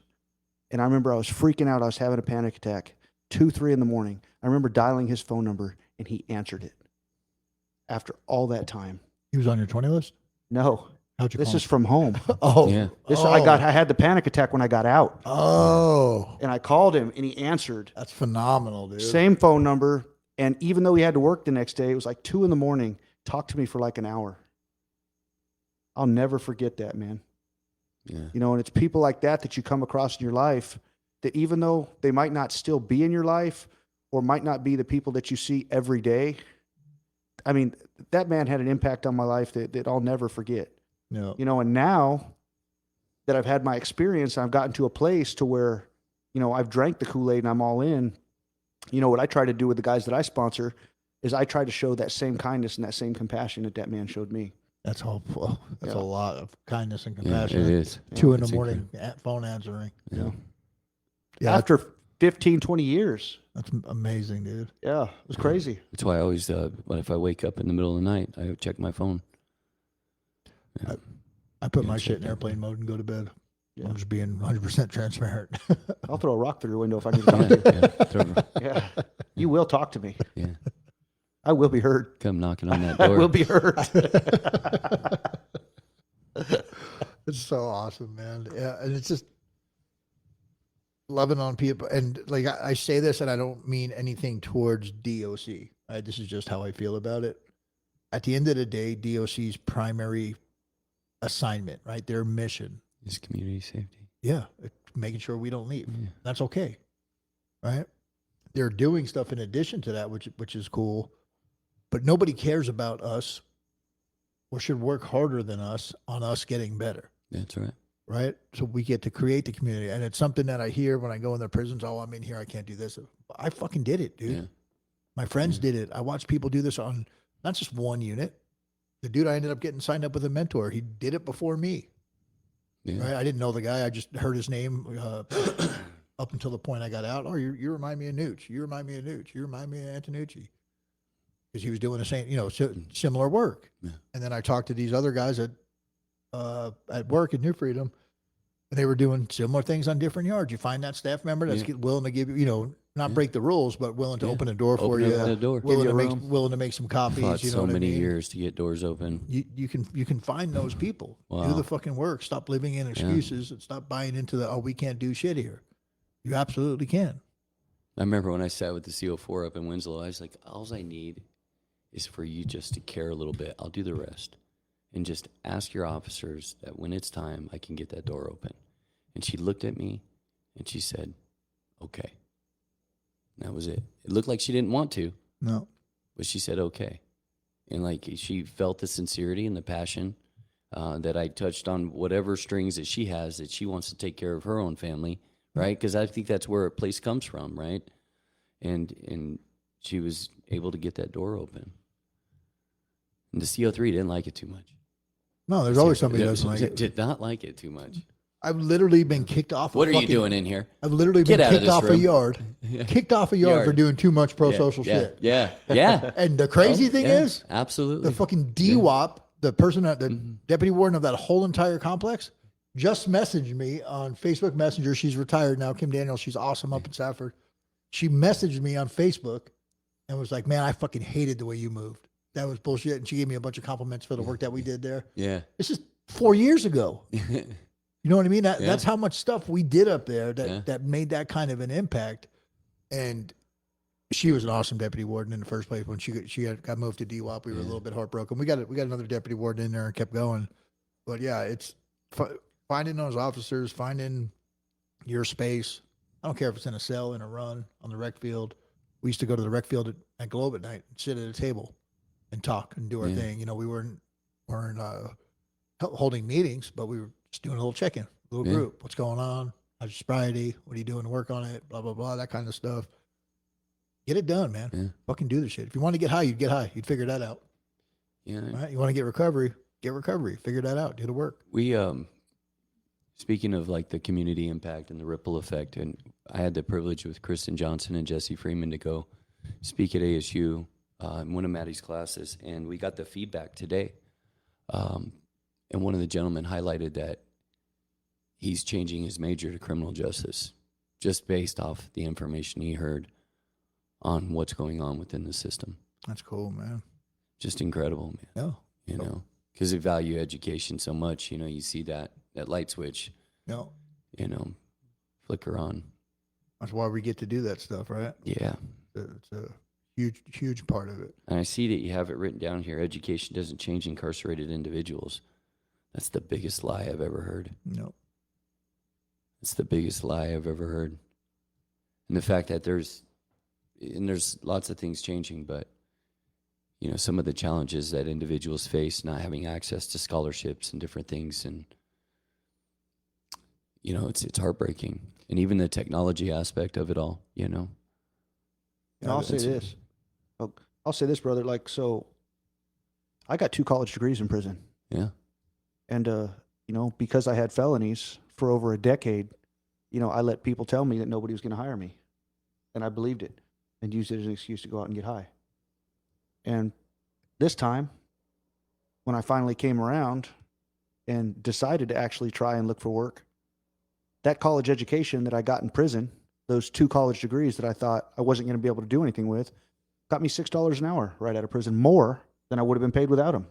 And I remember I was freaking out. I was having a panic attack. 2, 3 a.m. I remember dialing his phone number and he answered it. After all that time. He was on your 20 list? No. How'd you This call is him? from home. Oh. Yeah. I had the panic attack when I got out. Oh. And I called him and he answered. That's phenomenal, dude. Same phone number. And even though he had to work the next day, it was like 2 a.m. Talked to me for like an hour. I'll never forget that, man. Yeah. And it's people like that you come across in your life that even though they might not still be in your life or might not be the people that you see every day, that man had an impact on my life that I'll never forget. No. And now that I've had my experience, I've gotten to a place to where, I've drank the Kool-Aid and I'm all in. What I try to do with the guys that I sponsor is I try to show that same kindness and that same compassion that man showed me. That's all. Well, that's Yeah. a lot of kindness and Yeah, compassion. it is. 2 in It's the morning, phone answering. Yeah. Yeah, After 15, 20 years. that's amazing, dude. Yeah, it was crazy. That's why I always, if I wake up in the middle of the night, I check my phone. Yeah. I put Yeah, my check shit in that. airplane mode and go to bed. Yeah. I'm just being 100% transparent. I'll throw a rock through your window if I need to talk Yeah, to yeah. Throw- you. Yeah. You will talk to me. yeah. I will be heard. Come knocking on that I door. will be heard. It's so awesome, man. Yeah, and it's just loving on people. And like I say this, and I don't mean anything towards DOC. Right? This is just how I feel about it. At the end of the day, DOC's primary assignment, right? Their mission, Is community safety. yeah, making sure we don't leave. Yeah. That's okay, right? They're doing stuff in addition to that, which is cool. But nobody cares about us, or should work harder than us on us getting better. That's right. Right? So we get to create the community. And it's something that I hear when I go in their prisons. Oh, I'm in here. I can't do this. I fucking did it, dude. Yeah. My friends did it. I watched people do this on not just one unit. The dude I ended up getting signed up with a mentor, he did it before me. Yeah. Right? I didn't know the guy. I just heard his name up until the point I got out. Oh, you remind me of Nooch. You remind me of Nooch. You remind me of Antonucci. Because he was doing the same, similar work. Yeah. And then I talked to these other guys at work at New Freedom. and they were doing similar things on different yards. You find that staff member that's willing to give you, not break the rules, but willing to open a door for Open you, up the door. willing Give to you a make room. willing to make some copies. Fought You know so what I many mean? years to get doors open. You can find those people. Do Wow. the fucking work. Stop living in excuses and stop buying into the we can't do shit here. You absolutely can. I remember when I sat with the CO4 up in Winslow, I was like, all I need is for you just to care a little bit. I'll do the rest. And just ask your officers that when it's time, I can get that door open. And she looked at me and she said, okay. And that was it. It looked like she didn't want to, No. but she said, okay. And like she felt the sincerity and the passion that I touched on whatever strings that she has, that she wants to take care of her own family, right? Because I think that's where a place comes from, right? And she was able to get that door open. And the CO3 didn't like it too much. No, there's always somebody who doesn't like it. Did not like it too much. I've literally been kicked off. What are you doing in here? I've literally Get been out of kicked this off a room. yard. Kicked off a yard for doing too much pro-social yeah, shit. Yeah, yeah. And the crazy thing Yeah, is, absolutely. the fucking DWAP, the person, the deputy warden of that whole entire complex, just messaged me on Facebook Messenger. She's retired now, Kim Daniels. She's awesome up in Stafford. She messaged me on Facebook and was like, "Man, I fucking hated the way you moved. That was bullshit." And she gave me a bunch of compliments for the work that we did there. Yeah. This is 4 years ago. You know what I mean? Yeah. That's how much stuff we did up there that, Yeah. that made that kind of an impact. And she was an awesome deputy warden in the first place. When she got moved to DWAP, we were a little bit heartbroken. We got another deputy warden in there and kept going. But yeah, it's finding those officers, finding your space. I don't care if it's in a cell, in a run, on the rec field. We used to go to the rec field at Globe at night and sit at a table and talk and do our Yeah. thing. You know, we weren't holding meetings, but we were just doing a little check-in, little Yeah. group. What's going on? How's your sobriety? What are you doing to work on it? Blah, blah, blah, that kind of stuff. Get it done, man. Yeah. Fucking do the shit. If you want to get high, you'd get high. You'd figure that out. Yeah. Right? You want to get recovery. Figure that out. Do the work. We speaking of like the community impact and the ripple effect, and I had the privilege with Kristen Johnson and Jesse Freeman to go speak at ASU in one of Maddie's classes, and we got the feedback today. And one of the gentlemen highlighted that he's changing his major to criminal justice just based off the information he heard on what's going on within the system. That's cool, man. Just incredible, man. No, You know, because they value education so much. You know, you see that light switch, no. you know, flicker on. That's why we get to do that stuff, right? Yeah. It's a huge, huge part of it. And I see that you have it written down here. Education doesn't change incarcerated individuals. That's the biggest lie I've ever heard. No. It's the biggest lie I've ever heard. And the fact that there's lots of things changing, but you know, some of the challenges that individuals face, not having access to scholarships and different things, and you know, it's heartbreaking. And even the technology aspect of it all, you know. And I'll say this. I'll say this, brother. Like, so I got 2 college degrees in prison. Yeah. And, you know, because I had felonies for over a decade, you know, I let people tell me that nobody was going to hire me. And I believed it and used it as an excuse to go out and get high. And this time, when I finally came around and decided to actually try and look for work, that college education that I got in prison, those 2 college degrees that I thought I wasn't going to be able to do anything with, got me $6 an hour right out of prison, more than I would have been paid without them.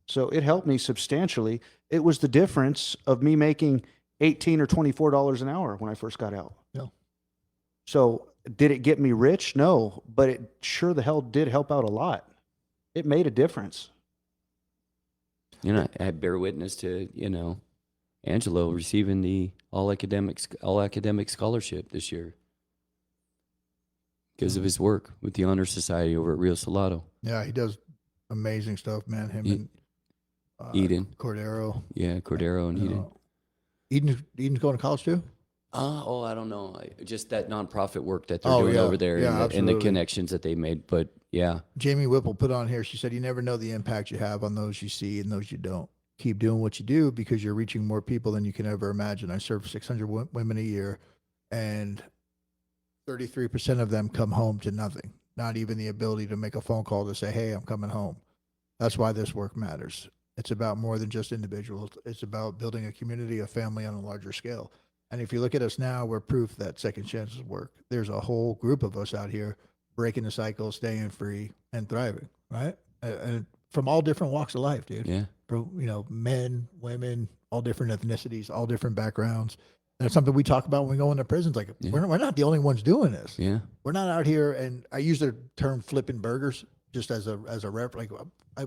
So it helped me substantially. It was the difference of me making $18 or $24 an hour when I first got out. No. So did it get me rich? No, but it sure the hell did help out a lot. It made a difference. You know, I bear witness to, you know, Angelo receiving the all academic scholarship this year because of his work with the Honor Society over at Rio Salado. Yeah, he does amazing stuff, man. Him and Eden. Cordero. Yeah, Cordero and You Eden. know, Eden's going to college too? I don't know. Just that nonprofit work that they're Oh, doing yeah. over there, Yeah, and the absolutely. connections that they made. But yeah, Jamie Whipple put on here, she said, you never know the impact you have on those you see and those you don't. Keep doing what you do because you're reaching more people than you can ever imagine. I serve 600 women a year, and 33% of them come home to nothing, not even the ability to make a phone call to say, hey, I'm coming home. That's why this work matters. It's about more than just individuals. It's about building a community, a family on a larger scale. And if you look at us now, we're proof that second chances work. There's a whole group of us out here breaking the cycle, staying free, and thriving, right? And from all different walks of life, dude. Yeah. From, men, women, all different ethnicities, all different backgrounds. And it's something we talk about when we go into prisons. Like, we're not the only ones doing this. Yeah. We're not out here, and I use the term flipping burgers just as a rep. Like,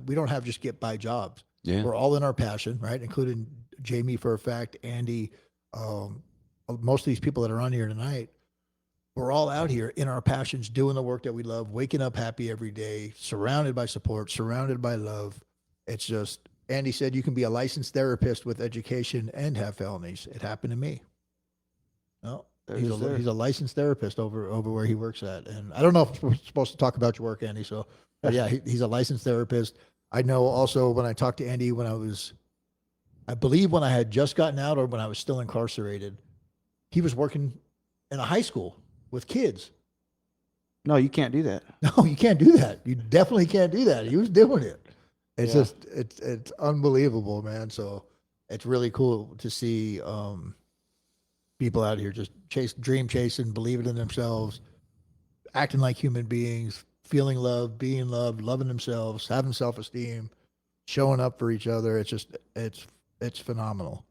we don't have just get by jobs. Yeah. We're all in our passion, right? Including Jamie for a fact, Andy, most of these people that are on here tonight. We're all out here in our passions, doing the work that we love, waking up happy every day, surrounded by support, surrounded by love. It's just, Andy said you can be a licensed therapist with education and have felonies. It happened to me. No, he's a licensed therapist over where he works at. And I don't know if we're supposed to talk about your work, Andy. So, but yeah, he's a licensed therapist. I know also when I talked to Andy I believe when I had just gotten out or when I was still incarcerated, he was working in a high school with kids. No, you can't do that. No, you can't do that. You definitely can't do that. He was doing it. It's just, it's unbelievable, man. So it's really cool to see people out here just dream chasing, believing in themselves, acting like human beings, feeling love, being loved, loving themselves, having self-esteem, showing up for each other. It's just, it's phenomenal.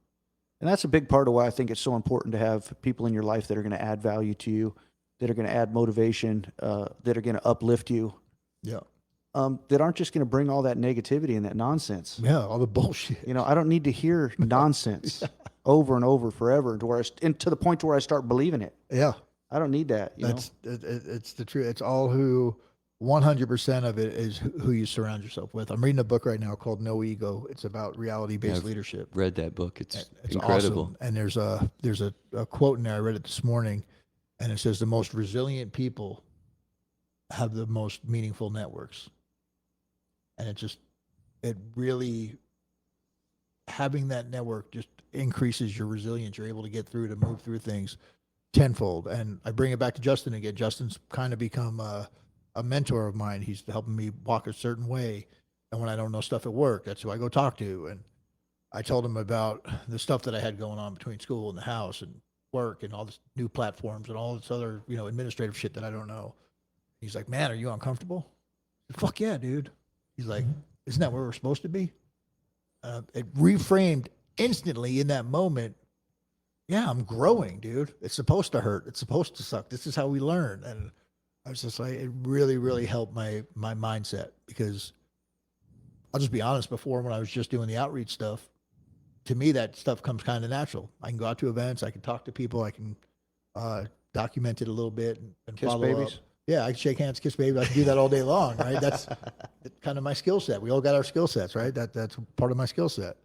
And that's a big part of why I think it's so important to have people in your life that are going to add value to you, that are going to add motivation, that are going to uplift you. Yeah. That aren't just going to bring all that negativity and that nonsense. Yeah, all the bullshit. I don't need to hear nonsense over and over forever to the point to where I start believing it. Yeah. I don't need that. It's the truth. It's all 100% of it is who you surround yourself with. I'm reading a book right now called No Ego. It's about reality-based leadership. Read that book. It's Awesome. incredible. And there's a quote in there. I read it this morning, and it says the most resilient people have the most meaningful networks. And it really, having that network just increases your resilience. You're able to get through, to move through things tenfold. And I bring it back to Justin again. Justin's kind of become a mentor of mine. He's helping me walk a certain way. And when I don't know stuff at work, that's who I go talk to. And I told him about the stuff that I had going on between school and the house and work and all this new platforms and all this other, administrative shit that I don't know. He's like, man, are you uncomfortable? I said, fuck yeah, dude. He's like, isn't that where we're supposed to be? It reframed instantly in that moment. Yeah, I'm growing, dude. It's supposed to hurt. It's supposed to suck. This is how we learn. And I was just like, it really, really helped my mindset, because I'll just be honest, before when I was just doing the outreach stuff, to me, that stuff comes kind of natural. I can go out to events. I can talk to people. I can document it a little bit and Kiss follow babies. up. Yeah, I can shake hands, kiss babies. I can do that all day long, right? That's kind of my skill set. We all got our skill sets, right? That's part of my skill set.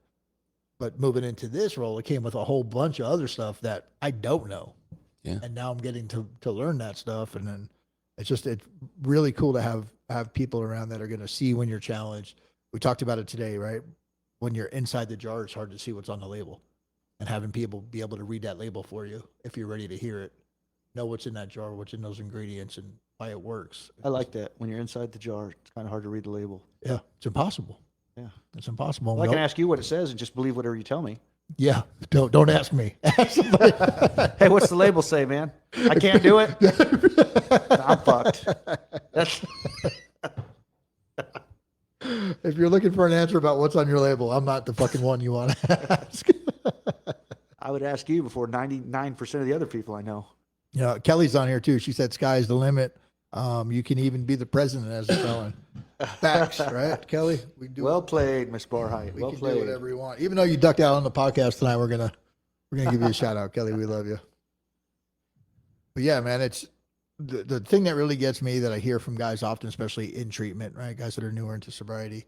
But moving into this role, it came with a whole bunch of other stuff that I don't know. Yeah. And now I'm getting to learn that stuff. And then it's really cool to have people around that are going to see when you're challenged. We talked about it today, right? When you're inside the jar, it's hard to see what's on the label. And having people be able to read that label for you, if you're ready to hear it, know what's in that jar, what's in those ingredients, and why it works. I like that. When you're inside the jar, it's kind of hard to read the label. Yeah, it's impossible. Yeah. It's impossible. Well, I can ask you what it says and just believe whatever you tell me. Yeah, don't ask me. Ask somebody. Hey, what's the label say, man? I can't do it. I'm fucked. If you're looking for an answer about what's on your label, I'm not the fucking one you want to ask. I would ask you before 99% of the other people I know. Yeah, Kelly's on here too. She said, "Sky's the limit. You can even be the president as a felon." Facts, right, Kelly? We do. Well played, Miss Barhite. We Well can played. do whatever we want. Even though you ducked out on the podcast tonight, we're gonna give you a shout out, Kelly. We love you. But yeah, man, it's the thing that really gets me, that I hear from guys often, especially in treatment, right? Guys that are newer into sobriety,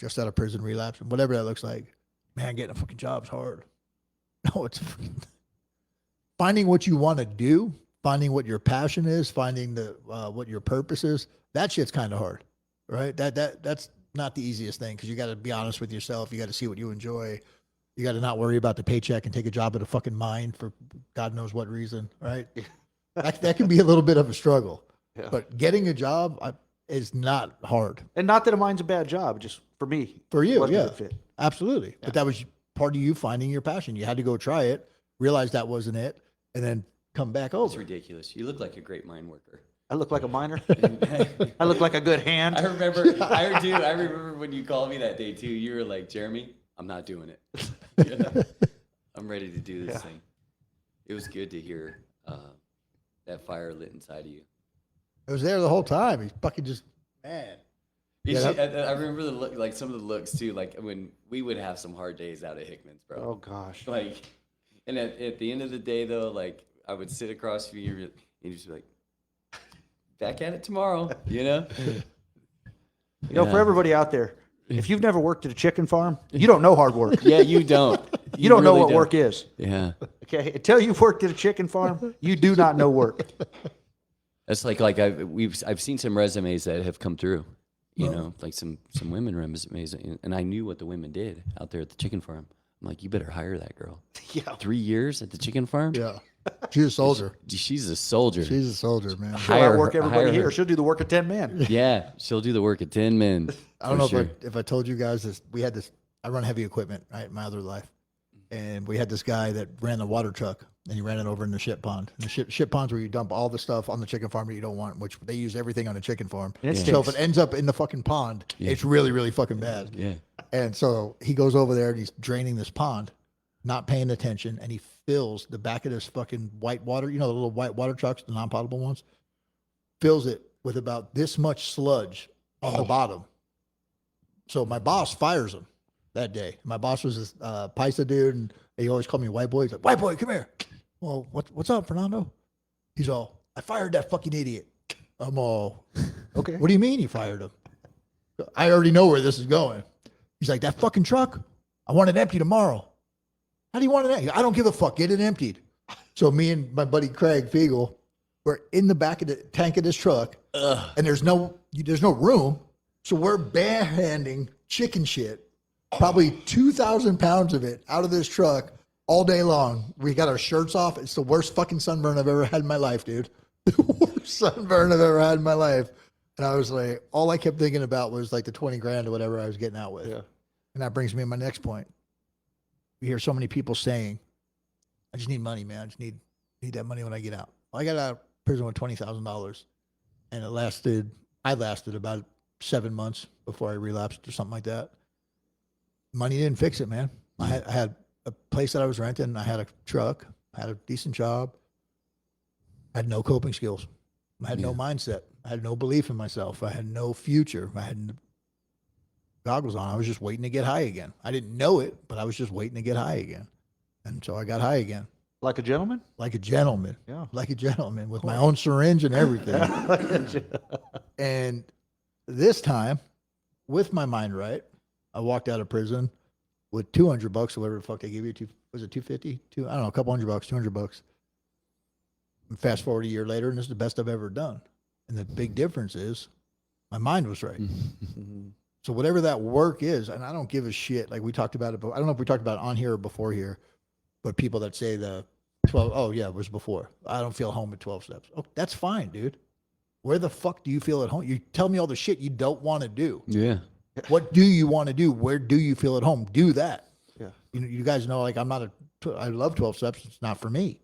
just out of prison, relapse, and whatever that looks like. Man, getting a fucking job's hard. No, it's finding what you want to do, finding what your passion is, finding what your purpose is. That shit's kind of hard, right? That's not the easiest thing, because you got to be honest with yourself. You got to see what you enjoy. You got to not worry about the paycheck and take a job at a fucking mine for God knows what reason, right? That can be a little bit of a struggle. Yeah. But getting a job, is not hard And not that mine's a bad job, just for me. for you. wasn't a Yeah, good fit. absolutely. But that was part of you finding your passion. You had to go try it, realize that wasn't it, and then come back It's over. ridiculous. You look like a great mine worker. I look like a miner. I look like a good hand. I remember when you called me that day too. You were like, Jeremy, I'm not doing it. You know? I'm ready to do this thing. It was good to hear that fire lit inside of you. It was there the whole time. He's fucking just, man. I remember the look, like some of the looks too. Like when we would have some hard days out at Hickman's, bro. Oh gosh. Like, and at the end of the day though, like I would sit across from you and you'd just be like, back at it tomorrow, you know? You know, for everybody out there, if you've never worked at a chicken farm, you don't know hard work. Yeah, you don't. You don't know really what work is. Yeah. Okay, until you've worked at a chicken farm, you do not know work. That's like I've seen some resumes that have come through, you know, like some women resumes, and I knew what the women did out there at the chicken farm. I'm like, you better hire that girl. Yeah. 3 years at the chicken farm? Yeah. She's a soldier. She's a soldier. She's a soldier, man. She'll Hire outwork her- everybody hire here. her. She'll do the work of 10 men. Yeah, she'll do the work of 10 men. I don't know for sure. if I told you guys this. We had this. I run heavy equipment, right, in my other life, and we had this guy that ran the water truck, and he ran it over in the shit pond. And the shit pond's where you dump all the stuff on the chicken farm that you don't want, which they use everything on a chicken farm. And it So stinks. if it ends up in the fucking pond, it's really, really fucking bad. Yeah. And so he goes over there and he's draining this pond, not paying attention, and he fills the back of this fucking white water, you know, the little white water trucks, the non-potable ones, fills it with about this much sludge on the bottom. So my boss fires him that day. My boss was this Paisa dude, and he always called me white boy. He's like, white boy, come here. Well, what's up, Fernando? He's all, I fired that fucking idiot. I'm all, Okay. what do you mean you fired him? I already know where this is going. He's like, that fucking truck, I want it empty tomorrow. How do you want it empty? I don't give a fuck. Get it emptied. So me and my buddy Craig Fiegel were in the back of the tank of this truck, and there's no room. So we're barehanding chicken shit, probably 2,000 pounds of it out of this truck all day long. We got our shirts off. It's the worst fucking sunburn I've ever had in my life, dude. The worst sunburn I've ever had in my life. And I was like, all I kept thinking about was like the 20 grand or whatever I was getting out with. Yeah. And that brings me to my next point. We hear so many people saying, I just need money, man. I just need that money when I get out. Well, I got out of prison with $20,000, and I lasted about 7 months before I relapsed or something like that. Money didn't fix it, man. I had a place that I was renting. I had a truck. I had a decent job. I had no coping skills. I had no mindset. I had no belief in myself. I had no future. I had goggles on. I was just waiting to get high again. I didn't know it, but I was just waiting to get high again. And so I got high again. Like a gentleman? Like a gentleman. Yeah. Like a gentleman with my own syringe and everything. And this time, with my mind right, I walked out of prison with $200 or whatever the fuck they give you. Was it 250? I don't know, a couple $100, $200. And fast forward a year later, and this is the best I've ever done. And the big difference is my mind was right. So whatever that work is, and I don't give a shit. Like we talked about it, but I don't know if we talked about it on here or before here, but people that say the 12, oh yeah, it was before. I don't feel home at 12 steps. Oh, that's fine, dude. Where the fuck do you feel at home? You tell me all the shit you don't want to do. Yeah. What do you want to do? Where do you feel at home? Do that. Yeah. You guys know, like, I love 12 steps. It's not for me,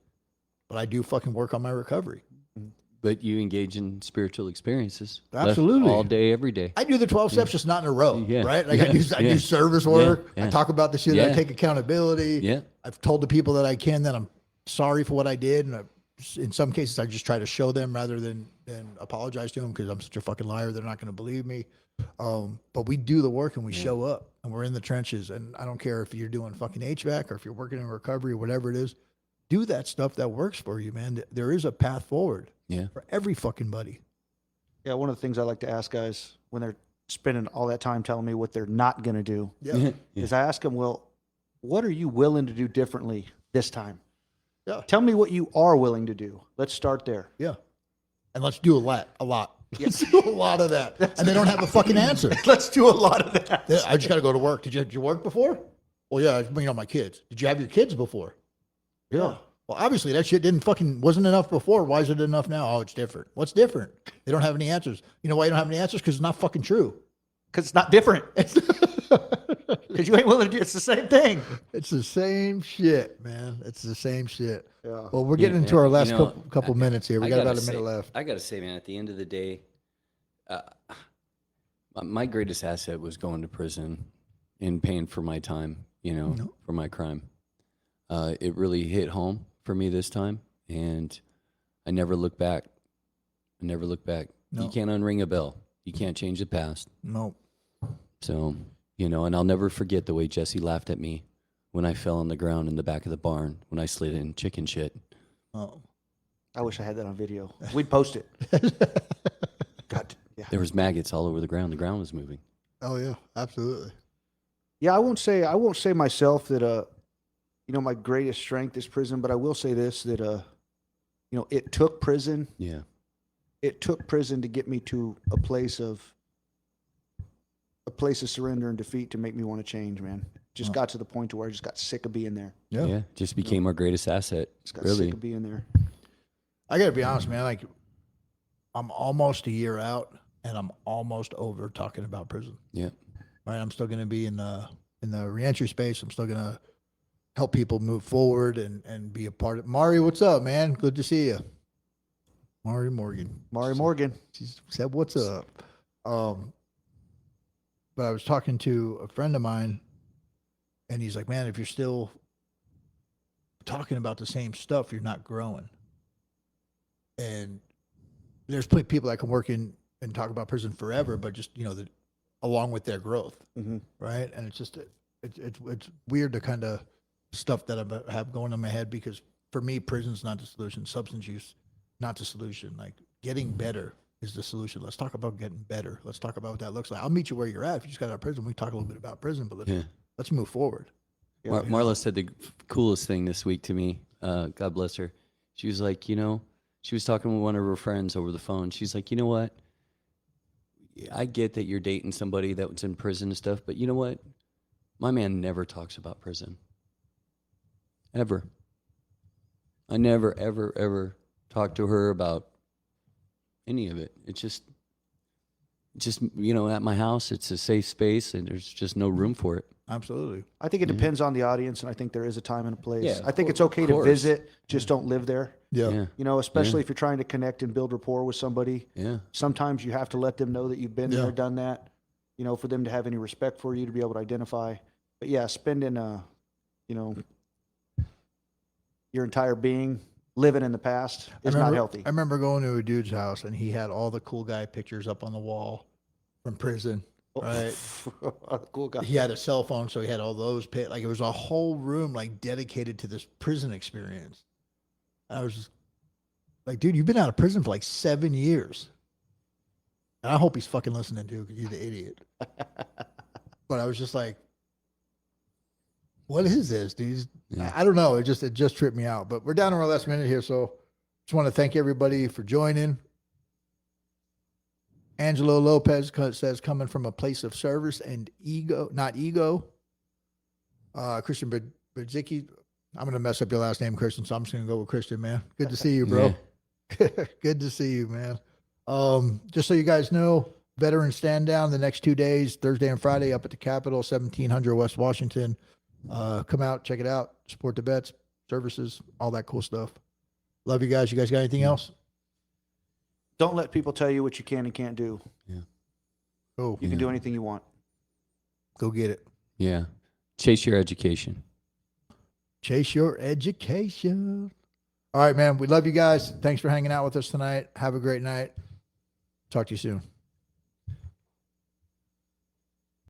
but I do fucking work on my recovery. But you engage in spiritual experiences. Absolutely. All day, every day. I do the 12 steps, just not in a row, Yeah. right? Like Yeah. I do service work. Yeah. I talk about the shit. Yeah. I take accountability. Yeah. I've told the people that I can that I'm sorry for what I did. And in some cases, I just try to show them rather than apologize to them because I'm such a fucking liar. They're not going to believe me. But we do the work and we show up and we're in the trenches. And I don't care if you're doing fucking HVAC or if you're working in recovery or whatever it is. Do that stuff that works for you, man. There is a path forward Yeah. for every fucking buddy. Yeah, one of the things I like to ask guys when they're spending all that time telling me what they're not going to do Yeah. is I ask them, well, what are you willing to do differently this time? Yeah. Tell me what you are willing to do. Let's start there. Yeah. And let's do a lot. Let's do a lot of that. And they don't have a fucking answer. Let's do a lot of that. Yeah, I just got to go to work. Did you work before? Well, yeah, my kids. Did you have your kids before? Yeah. Well, obviously that shit wasn't enough before. Why is it enough now? Oh, it's different. What's different? They don't have any answers. You know why you don't have any answers? Because it's not fucking true. Because it's not different. Because you ain't willing to do. It's the same thing. It's the same shit, man. It's the same shit. Yeah. Well, we're getting into our last You know, couple minutes here. We got gotta about a say- minute left. I gotta say, man, at the end of the day, my greatest asset was going to prison and paying for my time, for my crime. It really hit home for me this time, and I never look back. I never look back. No. You can't unring a bell. You can't change the past. No. So, and I'll never forget the way Jesse laughed at me when I fell on the ground in the back of the barn when I slid in chicken shit. Oh. I wish I had that on video. We'd post it. God, yeah. There was maggots all over the ground. The ground was moving. Oh yeah, absolutely. Yeah, I won't say myself that my greatest strength is prison, but I will say this, that it took prison. Yeah. It took prison to get me to a place of surrender and defeat to make me want to change, man. Just got to the point to where I just got sick of being there. Yeah. Just became our greatest asset. Just got Really. sick of being there. I gotta be honest, man. Like, I'm almost a year out, and I'm almost over talking about prison. Yeah. Right, I'm still gonna be in the reentry space. I'm still gonna help people move forward and be a part of. Mari, what's up, man? Good to see you. Mari Morgan. Mari Morgan. She said, "What's up?" But I was talking to a friend of mine, and he's like, "Man, if you're still talking about the same stuff, you're not growing." And there's plenty of people that can work in and talk about prison forever, but just along with their growth, Mm-hmm. right? And it's just it's weird the kind of stuff that I have going in my head, because for me, prison's not the solution. Substance use, not the solution. Like, getting better is the solution. Let's talk about getting better. Let's talk about what that looks like. I'll meet you where you're at. If you just got out of prison, we talk a little bit about prison, but let's move forward. Yeah. Marla said the coolest thing this week to me. God bless her. She was like, she was talking with one of her friends over the phone. She's like, you know what? I get that you're dating somebody that was in prison and stuff, but you know what? My man never talks about prison. Ever. I never, ever, ever talk to her about any of it. It's just at my house, it's a safe space, and there's just no room for it. Absolutely. I think it depends on the audience, and I think there is a time and a place. Yeah, I think it's of okay to course. visit, just don't live there. Yeah. Especially if you're trying to connect and build rapport with somebody. Yeah. Sometimes you have to let them know that you've been Yeah. there, done that, for them to have any respect for you, to be able to identify. But yeah, spending, your entire being living in the past is not healthy. I remember going to a dude's house, and he had all the cool guy pictures up on the wall from prison. Right. Cool guy. He had a cell phone, so he had all those like, it was a whole room like dedicated to this prison experience. I was just like, dude, you've been out of prison for like 7 years. And I hope he's fucking listening to, because he's an idiot. But I was just like, what is this, dude? Yeah. I don't know. It just tripped me out. But we're down to our last minute here, so just want to thank everybody for joining. Angelo Lopez says, coming from a place of service and ego, not ego. Christian Brzicki, I'm going to mess up your last name, Christian, so I'm just going to go with Christian, man. Good to see you, bro. Good to see you, man. Just so you guys know, Veteran Stand Down the next 2 days, Thursday and Friday, up at the Capitol, 1700 West Washington. Come out, check it out, support the vets, services, all that cool stuff. Love you guys. You guys got anything else? Don't let people tell you what you can and can't do. Yeah. Oh, You can do anything you want. go get it. Yeah. Chase your education. Chase your education. All right, man. We love you guys. Thanks for hanging out with us tonight. Have a great night. Talk to you soon.